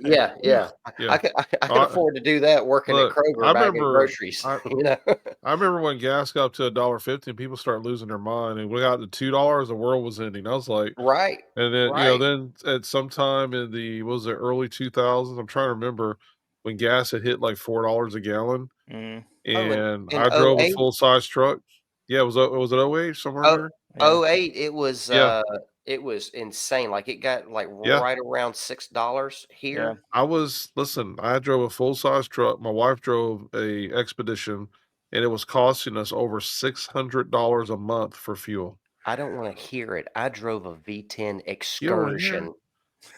Speaker 1: Yeah,
Speaker 3: yeah,
Speaker 1: yeah. I
Speaker 3: yeah.
Speaker 1: could I could
Speaker 3: I
Speaker 1: afford to do that working at
Speaker 3: look, I
Speaker 1: Kroger bagging
Speaker 3: remember
Speaker 1: groceries,
Speaker 3: I
Speaker 1: you know?
Speaker 3: I remember when gas got up to $1.50 and people started losing their mind, and we got to $2, the world was ending. I was like,
Speaker 1: Right.
Speaker 3: and then,
Speaker 1: Right.
Speaker 3: then at some time in the what was it, early 2000s, I'm trying to remember when gas had hit like $4 a gallon,
Speaker 2: Mm,
Speaker 1: Oh,
Speaker 3: and
Speaker 1: in
Speaker 3: I drove a
Speaker 1: 08?
Speaker 3: full-size truck. Yeah, was it '08 somewhere in
Speaker 1: Oh,
Speaker 3: there?
Speaker 2: yeah.
Speaker 1: 08,
Speaker 3: Yeah,
Speaker 1: it was insane. Like it got like
Speaker 3: yeah.
Speaker 1: right around $6
Speaker 2: Yeah.
Speaker 1: here.
Speaker 3: Listen, I drove a full-size truck. My wife drove a Expedition, and it was costing us over $600 a month for fuel.
Speaker 1: I don't want to hear it. I drove a V10
Speaker 3: You don't wanna hear it?
Speaker 1: Excursion.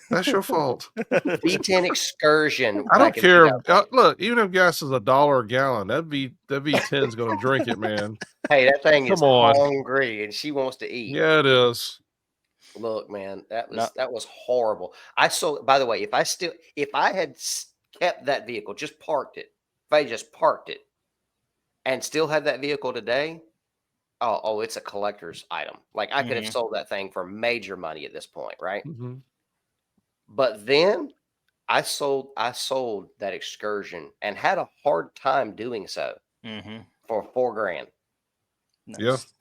Speaker 3: That's your fault.
Speaker 1: V10 Excursion
Speaker 3: I don't
Speaker 1: back in
Speaker 3: care if
Speaker 1: 2008.
Speaker 3: look, even if gas is $1 a gallon, that V10's gonna drink it, man.
Speaker 1: Hey, that thing is
Speaker 3: Come on.
Speaker 1: hungry and she wants to eat.
Speaker 3: Yeah, it is.
Speaker 1: Look, man, that
Speaker 2: No.
Speaker 1: was that was horrible. I sold. By the way, if I had kept that vehicle, just parked it, if I just parked it and still had that vehicle today, oh, it's a collector's item. Like I could have
Speaker 2: Mhm.
Speaker 1: sold that thing for major money at this point, right?
Speaker 3: Mhm.
Speaker 1: But then I sold that Excursion and had a hard time doing so
Speaker 2: Mhm.
Speaker 1: for 4 grand.
Speaker 3: Yeah,
Speaker 2: Nice.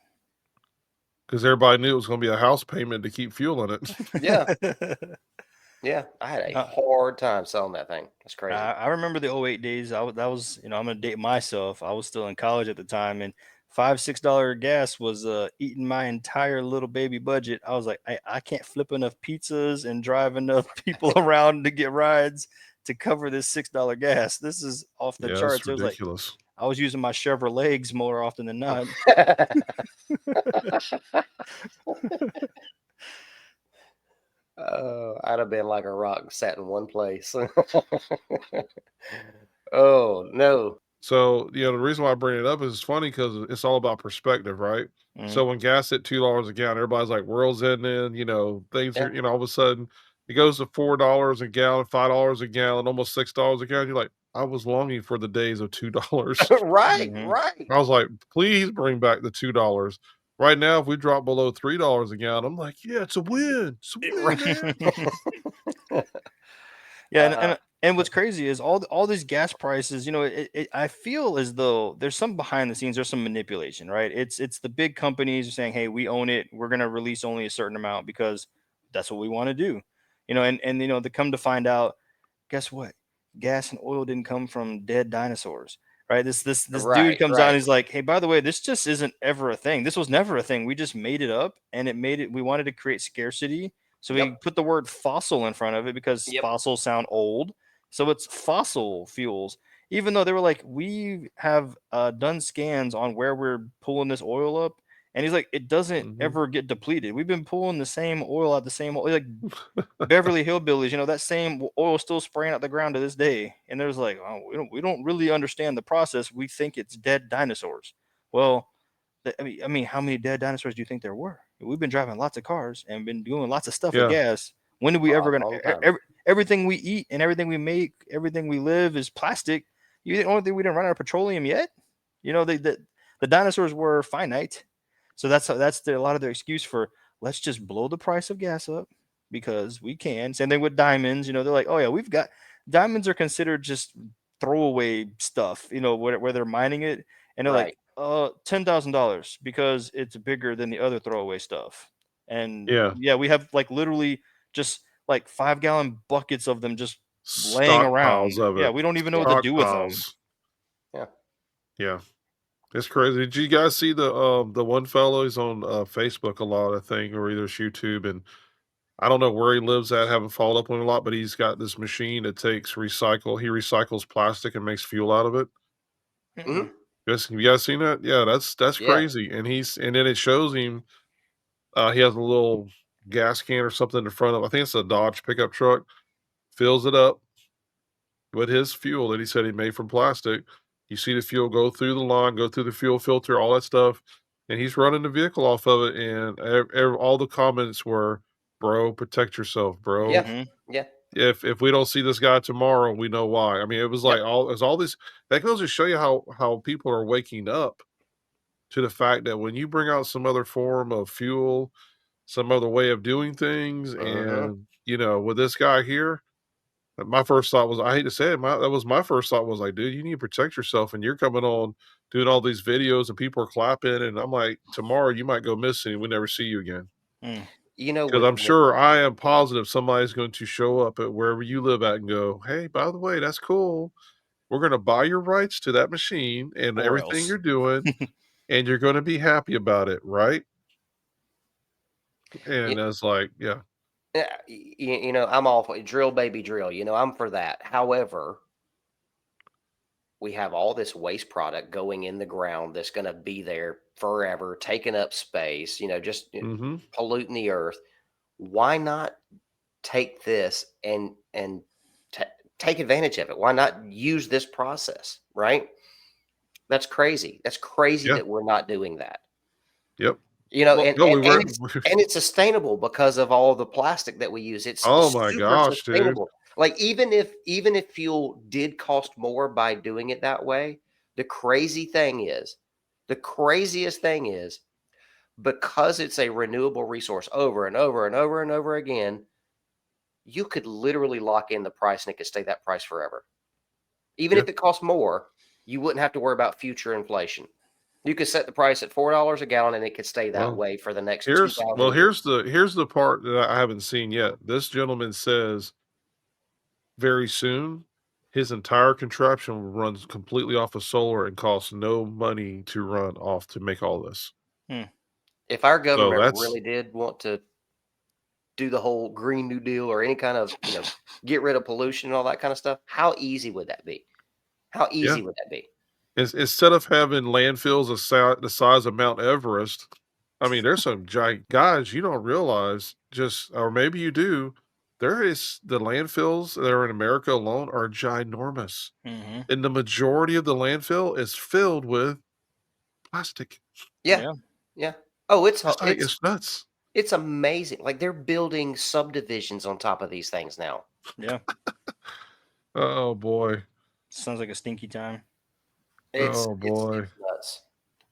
Speaker 3: because everybody knew it was gonna be a house payment to keep fueling it.
Speaker 1: Yeah, yeah. I had a
Speaker 2: Uh,
Speaker 1: hard time selling that thing. That's
Speaker 2: I
Speaker 1: crazy.
Speaker 2: I remember the '08 days. That was, I'm gonna date myself. I was still in college at the time, and $5, $6 gas was eating my entire little baby budget. I was like, I can't flip enough pizzas and drive enough people around to get rides to cover this $6 gas. This is off the
Speaker 3: Yeah, it's
Speaker 2: charts. It was like
Speaker 3: ridiculous.
Speaker 2: I was using my Chevrolet's more often than not.
Speaker 1: I'd have been like a rock sat in one place. Oh no.
Speaker 3: So, the reason why I bring it up is it's funny because it's all about perspective, right?
Speaker 2: Mhm.
Speaker 3: So when gas hit $2 a gallon, everybody's like, world's ending, things
Speaker 1: Yeah.
Speaker 3: are, all of a sudden it goes to $4 a gallon, $5 a gallon, almost $6 a gallon. You're like, I was longing for the days of $2.
Speaker 1: Right,
Speaker 2: Mhm.
Speaker 1: right.
Speaker 3: I was like, please bring back the $2. Right now, if we drop below $3 a gallon, I'm like, yeah, it's a win. It's a win, man.
Speaker 2: Yeah,
Speaker 1: uh,
Speaker 2: and what's crazy is all these gas prices. I feel as though there's some behind the scenes. There's some manipulation, right? It's the big companies saying, "Hey, we own it. We're gonna release only a certain amount because that's what we want to do." And they come to find out, guess what? Gas and oil didn't come from dead dinosaurs, right? This dude
Speaker 1: right,
Speaker 2: comes out and
Speaker 1: right.
Speaker 2: he's like, "Hey, by the way, this just isn't ever a thing. This was never a thing. We just made it up, and it made it. We wanted to create scarcity, so we
Speaker 1: Yep,
Speaker 2: put the word fossil in front of it because
Speaker 1: yep.
Speaker 2: fossils sound old. So it's fossil fuels." Even though they were like, "We have done scans on where we're pulling this oil up," and he's like, "It doesn't
Speaker 3: Mhm.
Speaker 2: ever get depleted. We've been pulling the same oil out the same oil, like Beverly Hillbillies, that same oil still spraying out the ground to this day." And there's like, "Oh, we don't really understand the process. We think it's dead dinosaurs." Well, I mean, how many dead dinosaurs do you think there were? We've been driving lots of cars and been doing lots of stuff with
Speaker 3: Yeah.
Speaker 2: gas. When are we
Speaker 1: A
Speaker 2: ever gonna?
Speaker 1: long time.
Speaker 2: Everything we eat and everything we make, everything we live is plastic. You the only thing we didn't run out of petroleum yet? The dinosaurs were finite, so a lot of their excuse for let's just blow the price of gas up because we can. Same thing with diamonds. They're like, oh yeah, we've got diamonds are considered just throwaway stuff. Where they're mining it, and they're like,
Speaker 1: Right.
Speaker 2: $10,000 because it's bigger than the other throwaway stuff. And
Speaker 3: Yeah.
Speaker 2: yeah, we have like literally just like 5-gallon buckets of them just laying around.
Speaker 3: Stockpiles of
Speaker 2: Yeah,
Speaker 3: it.
Speaker 2: we don't even know what
Speaker 1: Yeah,
Speaker 2: to do with them.
Speaker 3: Stockpiles.
Speaker 1: yeah.
Speaker 3: Yeah. It's crazy. Did you guys see the one fellow? He's on Facebook a lot, I think, or either it's YouTube, and I don't know where he lives at. Haven't followed up on him a lot, but he's got this machine that takes recycle. He recycles plastic and makes fuel out of it.
Speaker 2: Mm-mm.
Speaker 1: Hmm.
Speaker 3: Guys, have you guys seen that? Yeah, that's
Speaker 1: Yeah.
Speaker 3: crazy. And then it shows him. He has a little gas can or something in front of. I think it's a Dodge pickup truck. Fills it up with his fuel that he said he made from plastic. You see the fuel go through the line, go through the fuel filter, all that stuff, and he's running the vehicle off of it. And all the comments were, "Bro, protect yourself, bro.
Speaker 1: Yeah.
Speaker 2: Mm-hmm.
Speaker 1: Yeah.
Speaker 3: If we don't see this guy tomorrow, we know why." I mean, it was like
Speaker 1: Yep.
Speaker 3: all this. That goes to show you how people are waking up to the fact that when you bring out some other form of fuel, some other way of doing things,
Speaker 1: Hmm.
Speaker 3: and with this guy here, my first thought was, I hate to say it, that was my first thought was like, dude, you need to protect yourself. And you're coming on doing all these videos and people are clapping. And I'm like, tomorrow you might go missing and we never see you again.
Speaker 2: Mm.
Speaker 3: Because I'm sure I am positive somebody's going to show up at wherever you live at and go, hey, by the way, that's cool. We're going to buy your rights to that machine and
Speaker 2: Or
Speaker 3: everything
Speaker 2: else.
Speaker 3: you're doing, and you're going to be happy about it, right?
Speaker 1: Yeah.
Speaker 3: And I was like, yeah,
Speaker 1: Yeah, I'm all for drill, baby, drill. I'm for that. However, we have all this waste product going in the ground that's going to be there forever, taking up space, just
Speaker 3: mm-hmm,
Speaker 1: polluting the earth. Why not take this and ta take advantage of it? Why not use this process, right? That's crazy. That's crazy
Speaker 3: yeah,
Speaker 1: that we're not doing that.
Speaker 3: yep.
Speaker 2: Well,
Speaker 1: And
Speaker 3: No,
Speaker 1: and
Speaker 3: we
Speaker 1: and
Speaker 3: were,
Speaker 1: it's sustainable because of all the plastic that we use. It's
Speaker 3: oh my
Speaker 1: super
Speaker 3: gosh, dude.
Speaker 1: sustainable. Like, even if fuel did cost more by doing it that way, the crazy thing is the craziest thing is because it's a renewable resource over and over and over and over again, you could literally lock in the price and it could stay that price forever. Even
Speaker 3: Yeah.
Speaker 1: if it costs more, you wouldn't have to worry about future inflation. You could set the price at $4 a gallon and it could stay that
Speaker 3: Well,
Speaker 1: way for the next 2,000 years.
Speaker 3: here's the part that I haven't seen yet. This gentleman says very soon his entire contraption runs completely off of solar and costs no money to run off to make all this.
Speaker 2: hmm.
Speaker 1: If our
Speaker 3: So
Speaker 1: government
Speaker 3: that's
Speaker 1: really did want to do the whole Green New Deal or any kind of, get rid of pollution and all that kind of stuff, how easy would that be? How
Speaker 3: yeah.
Speaker 1: easy would that be?
Speaker 3: Instead of having landfills the size of Mount Everest, I mean, there's some giant guys you don't realize just, or maybe you do. There is the landfills that are in America alone are ginormous,
Speaker 2: Hmm.
Speaker 3: and the majority of the landfill is filled with plastic.
Speaker 1: Yeah,
Speaker 2: Yeah.
Speaker 1: yeah. Oh,
Speaker 3: It's like it's nuts.
Speaker 1: it's amazing. Like they're building subdivisions on top of these things now.
Speaker 2: Yeah.
Speaker 3: Oh boy.
Speaker 2: Sounds like a stinky time.
Speaker 1: It's
Speaker 3: Oh
Speaker 1: it's
Speaker 3: boy.
Speaker 1: it's nuts.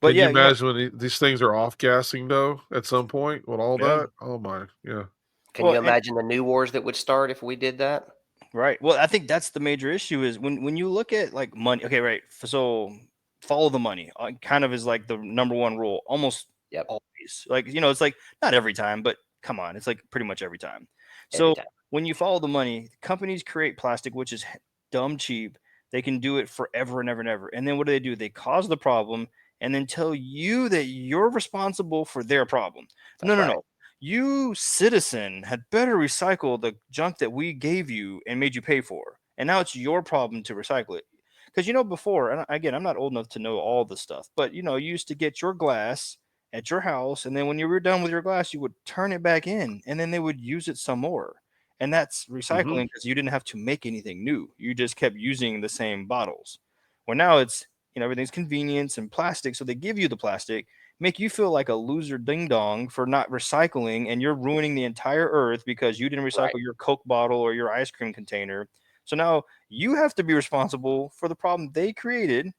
Speaker 2: But
Speaker 3: Can you
Speaker 2: yeah,
Speaker 3: imagine when these things are off gassing though at some point with all
Speaker 2: yeah.
Speaker 3: that? Oh my, yeah.
Speaker 1: Can
Speaker 2: Well,
Speaker 1: you
Speaker 2: and
Speaker 1: imagine the new wars that would start if we did that?
Speaker 2: right. Well, I think that's the major issue is when you look at like money. Okay, right. So follow the money. Kind of is like the number one rule. Almost
Speaker 1: Yep,
Speaker 2: always. Like it's like not every time, but come on, it's like pretty much every time.
Speaker 1: every
Speaker 2: So
Speaker 1: time.
Speaker 2: when you follow the money, companies create plastic, which is dumb cheap. They can do it forever and ever and ever. And then what do? They cause the problem and then tell you that you're responsible for their problem. No,
Speaker 1: That's
Speaker 2: no,
Speaker 1: right.
Speaker 2: no. You, citizen, had better recycle the junk that we gave you and made you pay for. And now it's your problem to recycle it. Because, before, and again, I'm not old enough to know all the stuff, but, you used to get your glass at your house. And then when you were done with your glass, you would turn it back in and then they would use it some more. And that's
Speaker 3: Mhm.
Speaker 2: recycling because you didn't have to make anything new. You just kept using the same bottles. Well, now it's, everything's convenience and plastic. So they give you the plastic, make you feel like a loser ding dong for not recycling, and you're ruining the entire earth because you didn't recycle
Speaker 1: Right.
Speaker 2: your Coke bottle or your ice cream container. So now you have to be responsible for the problem they created,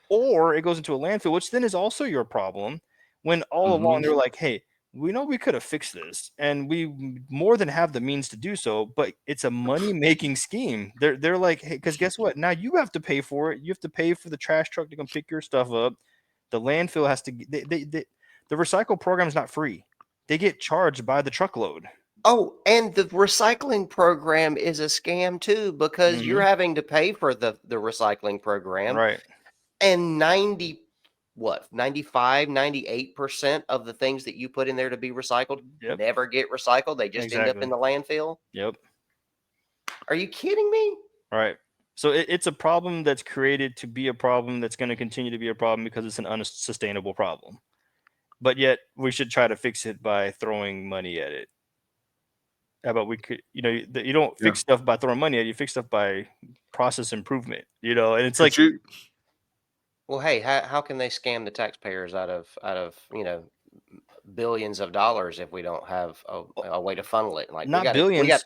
Speaker 2: or it goes into a landfill, which then is also your problem. When all along
Speaker 3: Mhm.
Speaker 2: they're like, hey, we know we could have fixed this and we more than have the means to do so, but it's a money making scheme. They're like, hey, because guess what? Now you have to pay for it. You have to pay for the trash truck to come pick your stuff up. The landfill has to the recycle program is not free. They get charged by the truckload.
Speaker 1: Oh, and the recycling program is a scam too because you're
Speaker 2: Hmm.
Speaker 1: having to pay for the recycling program
Speaker 2: Right.
Speaker 1: and 98% of the things that you put in there to be recycled
Speaker 2: Yep.
Speaker 1: never get recycled. They just end up in
Speaker 2: Exactly.
Speaker 1: the landfill.
Speaker 2: Yep.
Speaker 1: Are you kidding me?
Speaker 2: Right. So it's a problem that's created to be a problem that's going to continue to be a problem because it's an unsustainable problem. But yet we should try to fix it by throwing money at it. How about we could, you don't
Speaker 3: Yeah.
Speaker 2: fix stuff by throwing money at it, you fix stuff by process improvement, and it's
Speaker 3: Could
Speaker 2: like,
Speaker 3: you
Speaker 1: Well, hey, how can they scam the taxpayers out of billions of dollars if we don't have a way to funnel it? Like
Speaker 2: not
Speaker 1: we got
Speaker 2: billions.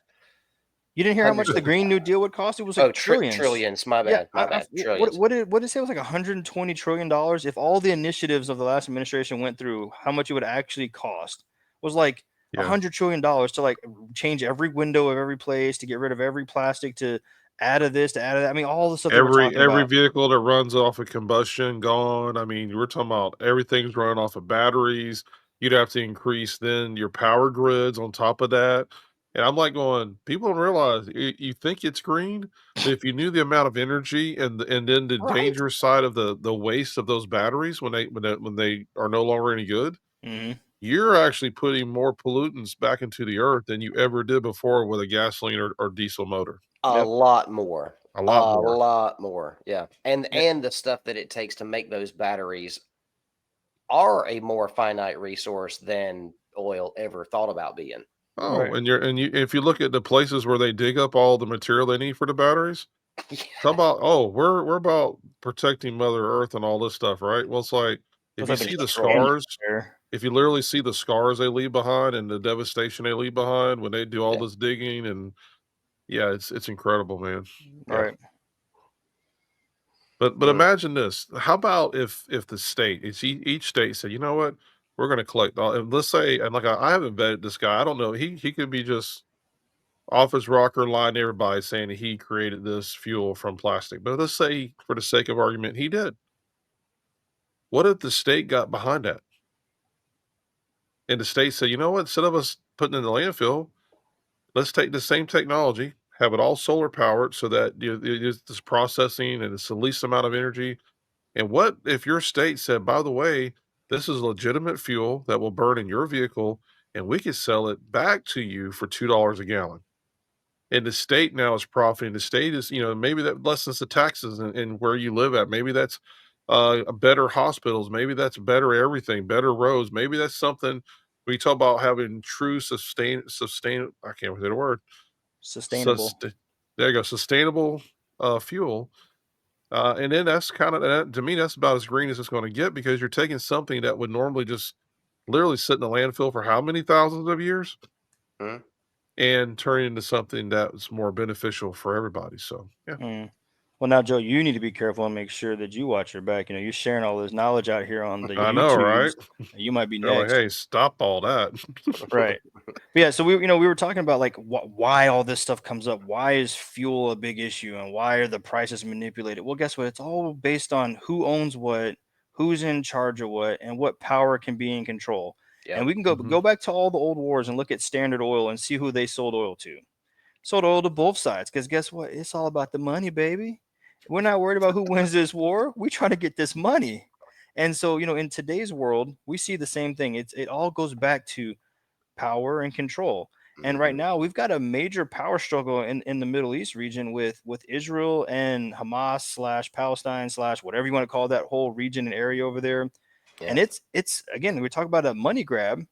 Speaker 2: You didn't hear how much
Speaker 1: hundreds
Speaker 2: the
Speaker 1: of
Speaker 2: Green New Deal would cost? It was like
Speaker 1: oh
Speaker 2: trillions.
Speaker 1: trillions. My
Speaker 2: Yeah,
Speaker 1: bad, my bad.
Speaker 2: what
Speaker 1: Trillions.
Speaker 2: what did it say? It was like $120 trillion. If all the initiatives of the last administration went through, how much it would actually cost was like
Speaker 3: yeah.
Speaker 2: $100 trillion to like change every window of every place, to get rid of every plastic, to add of this, to add of that. I mean, all the stuff they were talking
Speaker 3: Every
Speaker 2: about.
Speaker 3: vehicle that runs off of combustion gone. I mean, we're talking about everything's running off of batteries. You'd have to increase then your power grids on top of that. And I'm like going, people don't realize you think it's green, but if you knew the amount of energy and then the
Speaker 1: Right.
Speaker 3: dangerous side of the waste of those batteries when they are no longer any good,
Speaker 2: Hmm.
Speaker 3: you're actually putting more pollutants back into the earth than you ever did before with a gasoline or diesel motor.
Speaker 1: A
Speaker 2: Yep.
Speaker 1: lot more.
Speaker 3: A lot
Speaker 1: A
Speaker 3: more.
Speaker 1: lot more. Yeah. And the stuff that it takes to make those batteries are a more finite resource than oil ever thought about being.
Speaker 3: Oh,
Speaker 2: Right.
Speaker 3: and you if you look at the places where they dig up all the material they need for the batteries,
Speaker 1: Yeah.
Speaker 3: talk about, "Oh, we're about protecting Mother Earth and all this stuff," right? Well, it's like, if
Speaker 2: Feels
Speaker 3: you
Speaker 2: like there's
Speaker 3: see the
Speaker 2: trolling
Speaker 3: scars,
Speaker 2: there.
Speaker 3: if you literally see the scars they leave behind and the devastation they leave behind when they do all
Speaker 1: Yeah.
Speaker 3: this digging and yeah, it's incredible, man. Yeah.
Speaker 2: Right.
Speaker 3: But
Speaker 1: Mm.
Speaker 3: imagine this. How about if the state, it's each state said, "You know what? We're gonna collect all," and let's say, and like I haven't vetted this guy. I don't know. He could be just office rocker lying to everybody saying that he created this fuel from plastic. But let's say, for the sake of argument, he did. What if the state got behind that? And the state said, you know what? Instead of us putting it in the landfill, let's take the same technology, have it all solar powered so that it's this processing and it's the least amount of energy. And what if your state said, by the way, this is legitimate fuel that will burn in your vehicle and we could sell it back to you for $2 a gallon? And the state now is profiting. The state is, maybe that lessens the taxes and where you live at. Maybe that's better hospitals. Maybe that's better everything, better roads. Maybe that's something we talk about having true sustain. I can't say the word.
Speaker 2: Sustainable.
Speaker 3: There you go, sustainable fuel. And then that's kind of that to me. That's about as green as it's going to get because you're taking something that would normally just literally sit in the landfill for how many thousands of years
Speaker 1: Hmm.
Speaker 3: and turn it into something that's more beneficial for everybody. So yeah,
Speaker 2: Mm. Well, now, Joe, you need to be careful and make sure that you watch your back. You're sharing all this knowledge out here on the
Speaker 3: I know, right?
Speaker 2: YouTubes. You might be
Speaker 3: They're like,
Speaker 2: next.
Speaker 3: hey, stop all that.
Speaker 2: Right. But yeah, so we were talking about like why all this stuff comes up. Why is fuel a big issue, and why are the prices manipulated? Well, guess what? It's all based on who owns what, who's in charge of what, and what power can be in control. And
Speaker 1: Yep.
Speaker 2: we can go back to all the old wars and look at Standard Oil and see who they sold oil to. Sold oil to both sides because guess what? It's all about the money, baby. We're not worried about who wins this war. We trying to get this money. And so, in today's world, we see the same thing. It all goes back to power and control. And right
Speaker 1: Hmm.
Speaker 2: now, we've got a major power struggle in the Middle East region with Israel and Hamas slash Palestine slash whatever you want to call that whole region and area over there. And
Speaker 1: Yeah.
Speaker 2: it's again, we talk about a money grab.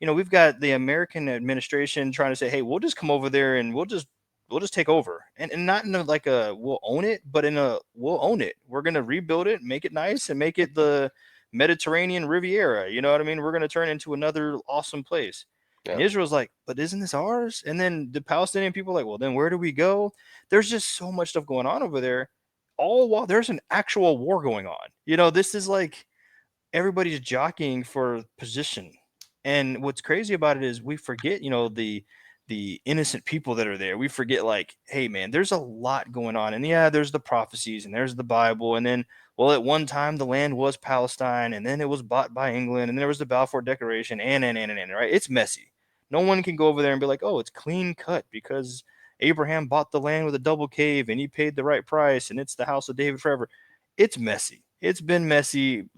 Speaker 2: We've got the American administration trying to say, hey, we'll just come over there and we'll just take over. And not in a like a we'll own it, but in a we'll own it. We're gonna rebuild it, make it nice, and make it the Mediterranean Riviera. You know what I mean? We're gonna turn it into another awesome place. And
Speaker 1: Yeah.
Speaker 2: Israel's like, but isn't this ours? And then the Palestinian people are like, well, then where do we go? There's just so much stuff going on over there. All while there's an actual war going on. This is like everybody's jockeying for position. And what's crazy about it is we forget, the innocent people that are there. We forget like, hey man, there's a lot going on. And yeah, there's the prophecies and there's the Bible. And then, well, at one time the land was Palestine and then it was bought by England and there was the Balfour Declaration and right? It's messy. No one can go over there and be like, oh, it's clean cut because Abraham bought the land with a double cave and he paid the right price and it's the house of David forever. It's messy. It's been messy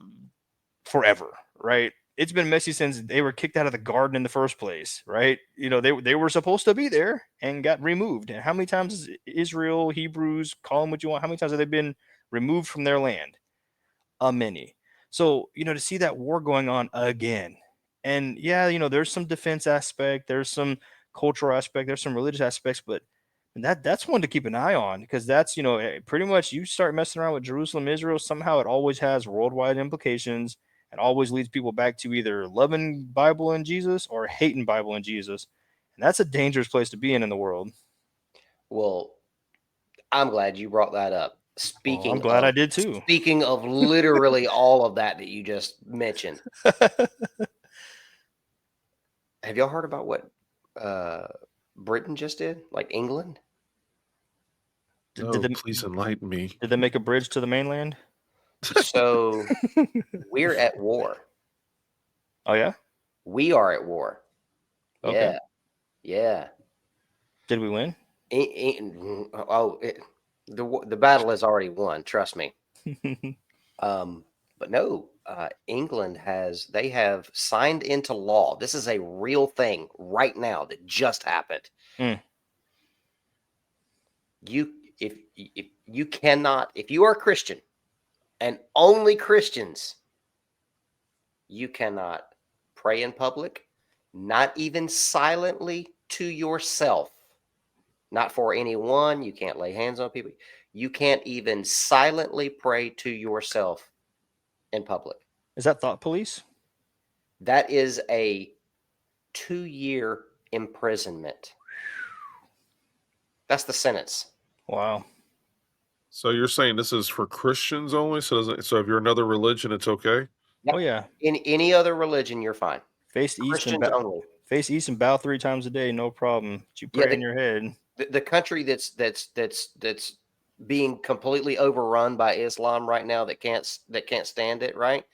Speaker 2: forever, right? It's been messy since they were kicked out of the garden in the first place, right? They were supposed to be there and got removed. And how many times is Israel, Hebrews, call them what you want, how many times have they been removed from their land? A many. So, to see that war going on again. And yeah, there's some defense aspect, there's some cultural aspect, there's some religious aspects, but that's one to keep an eye on because that's, pretty much you start messing around with Jerusalem, Israel, somehow it always has worldwide implications and always leads people back to either loving Bible and Jesus or hating Bible and Jesus. And that's a dangerous place to be in the world.
Speaker 1: Well, I'm glad you brought that up.
Speaker 2: Well, I'm glad I did too.
Speaker 1: Speaking of literally all of that you just mentioned, have y'all heard about what uh, Britain just did? Like England?
Speaker 2: did, did,
Speaker 3: No,
Speaker 2: they,
Speaker 3: please enlighten me.
Speaker 2: did they make a bridge to the mainland?
Speaker 1: So we're at war.
Speaker 2: Oh, yeah?
Speaker 1: We are at war.
Speaker 2: Okay.
Speaker 1: Yeah. Yeah.
Speaker 2: Did we win?
Speaker 1: The battle is already won. Trust me. But no, England they have signed into law. This is a real thing right now that just happened.
Speaker 2: Mm.
Speaker 1: If you cannot, if you are a Christian and only Christians, you cannot pray in public, not even silently to yourself, not for anyone. You can't lay hands on people. You can't even silently pray to yourself in public.
Speaker 2: Is that thought police?
Speaker 1: That is a 2-year imprisonment. That's the sentence.
Speaker 2: Wow.
Speaker 3: So you're saying this is for Christians only? So if you're another religion, it's okay?
Speaker 2: Oh, yeah.
Speaker 1: In any other religion, you're fine.
Speaker 2: Face east and
Speaker 1: Christians only.
Speaker 2: face east and bow 3 times a day, no problem. But you
Speaker 1: Yeah,
Speaker 2: pray in your head.
Speaker 1: the country that's being completely overrun by Islam right now that can't stand it, right?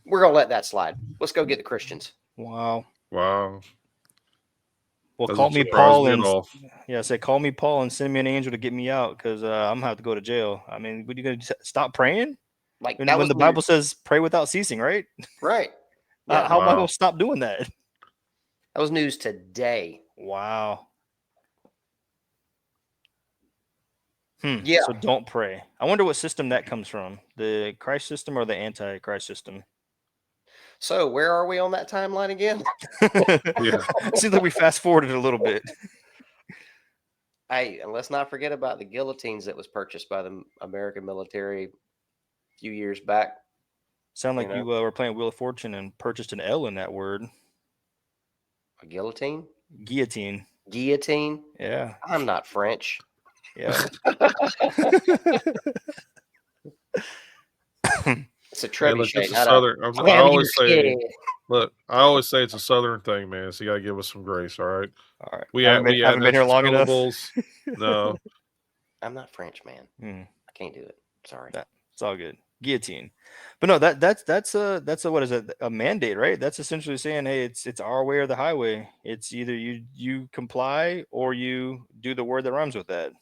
Speaker 1: We're gonna let that slide. Let's go get the Christians.
Speaker 2: Wow.
Speaker 3: Wow.
Speaker 2: Well, call
Speaker 3: Doesn't
Speaker 2: me
Speaker 3: surprise
Speaker 2: Paul
Speaker 3: me at
Speaker 2: and
Speaker 3: all.
Speaker 2: yeah, say call me Paul and send me an angel to get me out because I'm gonna have to go to jail. I mean, what are you gonna stop praying?
Speaker 1: Like
Speaker 2: When,
Speaker 1: that
Speaker 2: when
Speaker 1: was
Speaker 2: the Bible says pray without ceasing, right?
Speaker 1: right. Yeah,
Speaker 2: How am I
Speaker 3: Wow.
Speaker 2: gonna stop doing that?
Speaker 1: that was news today.
Speaker 2: Wow.
Speaker 1: Yeah.
Speaker 2: So don't pray. I wonder what system that comes from, the Christ system or the anti-Christ system.
Speaker 1: So where are we on that timeline again?
Speaker 3: Yeah.
Speaker 2: Seems like we fast forwarded a little bit.
Speaker 1: Hey, and let's not forget about the guillotines that was purchased by the American military a few years back.
Speaker 2: Sound like
Speaker 1: You know?
Speaker 2: you were playing Wheel of Fortune and purchased an L in that word.
Speaker 1: A guillotine?
Speaker 2: Guillotine.
Speaker 1: Guillotine?
Speaker 2: Yeah.
Speaker 1: I'm not French.
Speaker 2: Yeah.
Speaker 1: It's a
Speaker 3: Hey, look,
Speaker 1: trebuchet,
Speaker 3: it's a
Speaker 1: not a
Speaker 3: southern. I
Speaker 1: trebuchet.
Speaker 3: always say, look, I always say it's a southern thing, man. So you gotta give us some grace, all right?
Speaker 2: All right.
Speaker 3: We
Speaker 2: Haven't
Speaker 3: add
Speaker 2: been here
Speaker 3: extra
Speaker 2: long enough.
Speaker 3: syllables. No,
Speaker 1: I'm not French, man. I can't do it. Sorry.
Speaker 2: It's all good. Guillotine. But no, that's a what is it? A mandate, right? That's essentially saying, hey, it's our way or the highway. It's either you comply or you do the word that rhymes with that.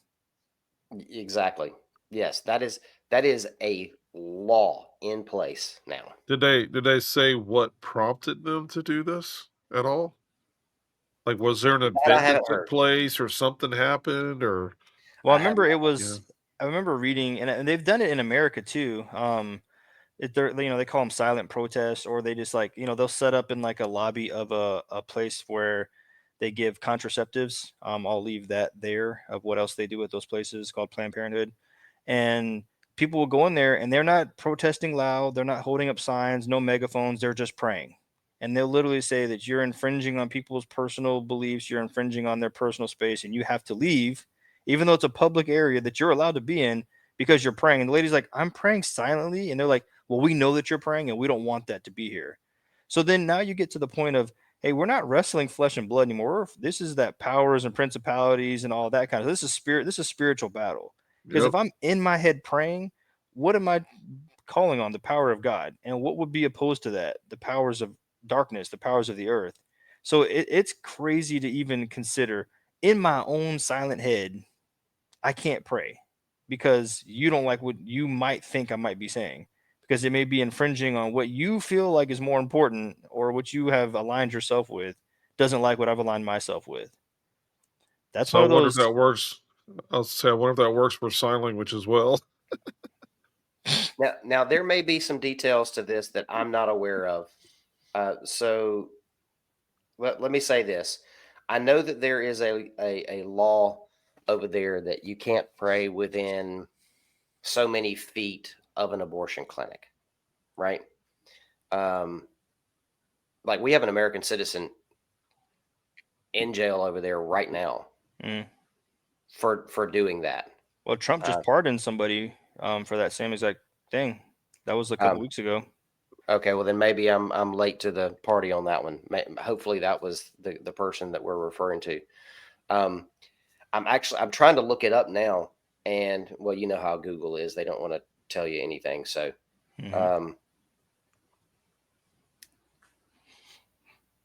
Speaker 1: Exactly. Yes, that is a law in place now.
Speaker 3: did they say what prompted them to do this at all? Like, was there an
Speaker 1: That I
Speaker 3: event that
Speaker 1: haven't
Speaker 3: took
Speaker 1: heard.
Speaker 3: place, or something happened, or
Speaker 2: Well, I
Speaker 1: I have
Speaker 2: remember
Speaker 1: not.
Speaker 2: it was.
Speaker 3: yeah,
Speaker 2: I remember reading, and they've done it in America too. They're they call them silent protests, or they just they'll set up in like a lobby of a place where they give contraceptives. I'll leave that there of what else they do at those places called Planned Parenthood, and people will go in there and they're not protesting loud, they're not holding up signs, no megaphones, they're just praying, and they'll literally say that you're infringing on people's personal beliefs, you're infringing on their personal space, and you have to leave, even though it's a public area that you're allowed to be in because you're praying. And the lady's like, I'm praying silently. And they're like, well, we know that you're praying and we don't want that to be here. So then now you get to the point of, hey, we're not wrestling flesh and blood anymore. This is that powers and principalities and all that kind of, this is spirit. This is spiritual battle. Because if
Speaker 3: yep.
Speaker 2: I'm in my head praying, what am I calling on? The power of God. And what would be opposed to that? The powers of darkness, the powers of the earth. So it's crazy to even consider in my own silent head, I can't pray because you don't like what you might think I might be saying, because it may be infringing on what you feel like is more important or what you have aligned yourself with doesn't like what I've aligned myself with. That's
Speaker 3: So
Speaker 2: one
Speaker 3: I
Speaker 2: of
Speaker 3: wonder if
Speaker 2: those.
Speaker 3: that works. I'll say, I wonder if that works for sign language as well.
Speaker 1: Now there may be some details to this that I'm not aware of. So let me say this. I know that there is a law over there that you can't pray within so many feet of an abortion clinic, right? Like we have an American citizen in jail over there right now
Speaker 2: Mm.
Speaker 1: for doing that.
Speaker 2: Well, Trump just pardoned somebody for that same exact thing. That was a couple weeks ago.
Speaker 1: Okay, well then maybe I'm late to the party on that one. Hopefully that was the person that we're referring to. I'm trying to look it up now, and well, you know how Google is; they don't want to tell you anything. So,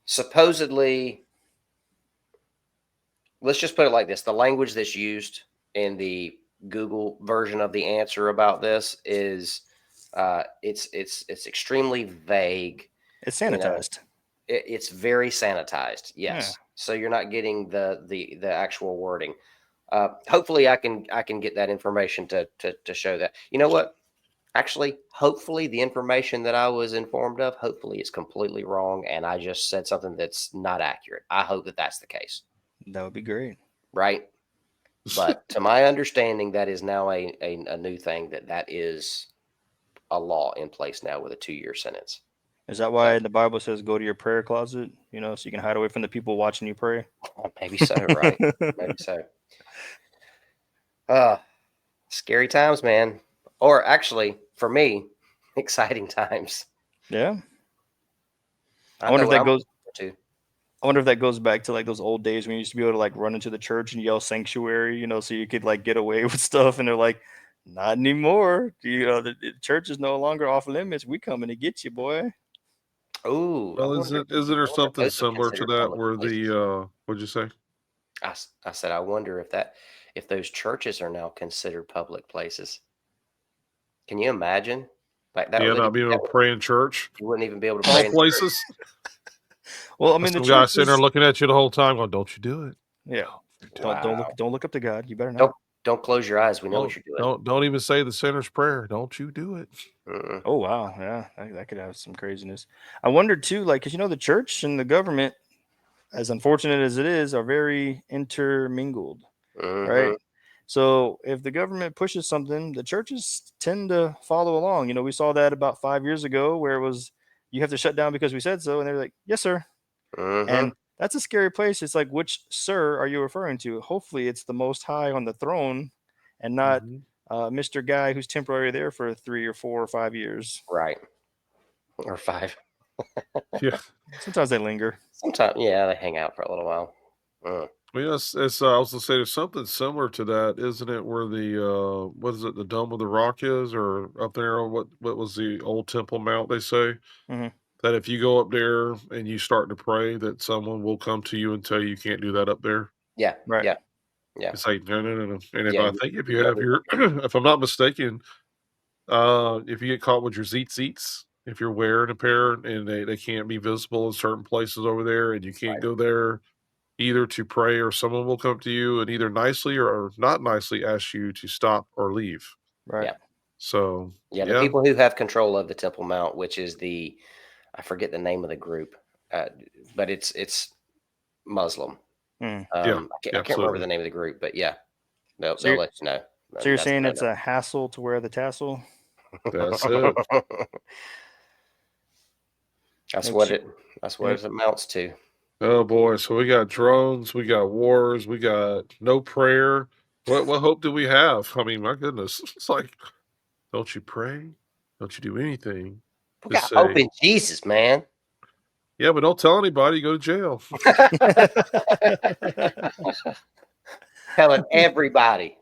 Speaker 1: supposedly, let's just put it like this: the language that's used in the Google version of the answer about this is it's extremely vague.
Speaker 2: It's
Speaker 1: You know,
Speaker 2: sanitized.
Speaker 1: it's very sanitized. Yes,
Speaker 2: Yeah.
Speaker 1: so you're not getting the actual wording. Hopefully, I can get that information to show that. You know what? Actually, hopefully, the information that I was informed of, hopefully, is completely wrong, and I just said something that's not accurate. I hope that that's the case.
Speaker 2: That would be great.
Speaker 1: Right. But to my understanding, that is now a new thing that is a law in place now with a 2-year sentence.
Speaker 2: Is that why the Bible says go to your prayer closet, so you can hide away from the people watching you pray?
Speaker 1: Maybe so, right? Maybe so. Scary times, man. Or actually, for me, exciting times.
Speaker 2: Yeah.
Speaker 1: I know what I'm looking to.
Speaker 2: I wonder if that goes back to like those old days when you used to be able to like run into the church and yell sanctuary, so you could like get away with stuff. And they're like, not anymore. The church is no longer off limits. We coming to get you, boy.
Speaker 1: Oh,
Speaker 3: Well, isn't there something similar to that where the what'd you say?
Speaker 1: I said I wonder if those churches are now considered public places. Can you imagine? Like that
Speaker 3: Yeah,
Speaker 1: would
Speaker 3: not being able to pray in church.
Speaker 1: you wouldn't even be able to
Speaker 3: All
Speaker 1: pray in church.
Speaker 3: places.
Speaker 2: Well, I mean, the
Speaker 3: Some guy
Speaker 2: church
Speaker 3: sitting there
Speaker 2: is,
Speaker 3: looking at you the whole time, going, "Don't you do it?
Speaker 2: yeah.
Speaker 3: Don't you do it."
Speaker 2: Don't look up to God. You better
Speaker 1: Don't
Speaker 2: not.
Speaker 1: Don't close your eyes. We know what
Speaker 3: Don't
Speaker 1: you're doing.
Speaker 3: don't even say the sinner's prayer. Don't you do it.
Speaker 1: Mm-mm.
Speaker 2: Oh wow, yeah, that could have some craziness. I wondered too, like, because the church and the government, as unfortunate as it is, are very intermingled,
Speaker 1: Mm-hmm.
Speaker 2: right? So if the government pushes something, the churches tend to follow along. We saw that about 5 years ago, where it was you have to shut down because we said so, and they're like, yes, sir.
Speaker 1: Mm-hmm.
Speaker 2: And that's a scary place. It's like, which sir are you referring to? Hopefully, it's the Most High on the throne, and not
Speaker 3: Mhm.
Speaker 2: Mr. Guy who's temporarily there for 3 or 4 or 5 years.
Speaker 1: Right. Or 5.
Speaker 3: Yeah.
Speaker 2: Sometimes they linger.
Speaker 1: Sometimes, yeah, they hang out for a little while. Mm.
Speaker 3: Well, yes, I was gonna say there's something similar to that, isn't it? Where the what is it, the Dome of the Rock is, or up there on what was the old Temple Mount? They say
Speaker 2: Hmm.
Speaker 3: that if you go up there and you start to pray, that someone will come to you and tell you can't do that up there.
Speaker 1: Yeah.
Speaker 2: Right.
Speaker 1: Yeah. Yeah.
Speaker 3: It's like no, no, no, no. And if
Speaker 1: Yeah.
Speaker 3: I
Speaker 1: You,
Speaker 3: think if you
Speaker 1: you
Speaker 3: have
Speaker 1: never.
Speaker 3: your, if I'm not mistaken, if you get caught with your zeets, if you're wearing a pair and they can't be visible in certain places over there, and you can't
Speaker 1: Right.
Speaker 3: go there either to pray, or someone will come to you and either nicely or not nicely ask you to stop or leave.
Speaker 2: Right.
Speaker 1: Yeah.
Speaker 3: So
Speaker 1: Yeah. The
Speaker 3: yeah,
Speaker 1: people who have control of the Temple Mount, which is I forget the name of the group, uh, but it's Muslim.
Speaker 2: Mm.
Speaker 3: yeah,
Speaker 1: I can't remember
Speaker 3: absolutely.
Speaker 1: the name of the group, but yeah,
Speaker 2: So
Speaker 1: they'll
Speaker 2: you're,
Speaker 1: let you know.
Speaker 2: so you're
Speaker 1: That's
Speaker 2: saying
Speaker 1: what
Speaker 2: it's a hassle to wear the tassel?
Speaker 3: That's it.
Speaker 1: I know. That's
Speaker 2: Makes
Speaker 1: what
Speaker 2: you,
Speaker 1: it. That's
Speaker 2: it
Speaker 1: what
Speaker 2: make,
Speaker 1: it amounts to.
Speaker 3: Oh boy, so we got drones, we got wars, we got no prayer. What hope do we have? I mean, my goodness, it's like, don't you pray? Don't you do anything?
Speaker 1: We
Speaker 3: Just
Speaker 1: got hope
Speaker 3: say,
Speaker 1: in Jesus, man.
Speaker 3: yeah, but don't tell anybody. You go to jail.
Speaker 1: Telling everybody.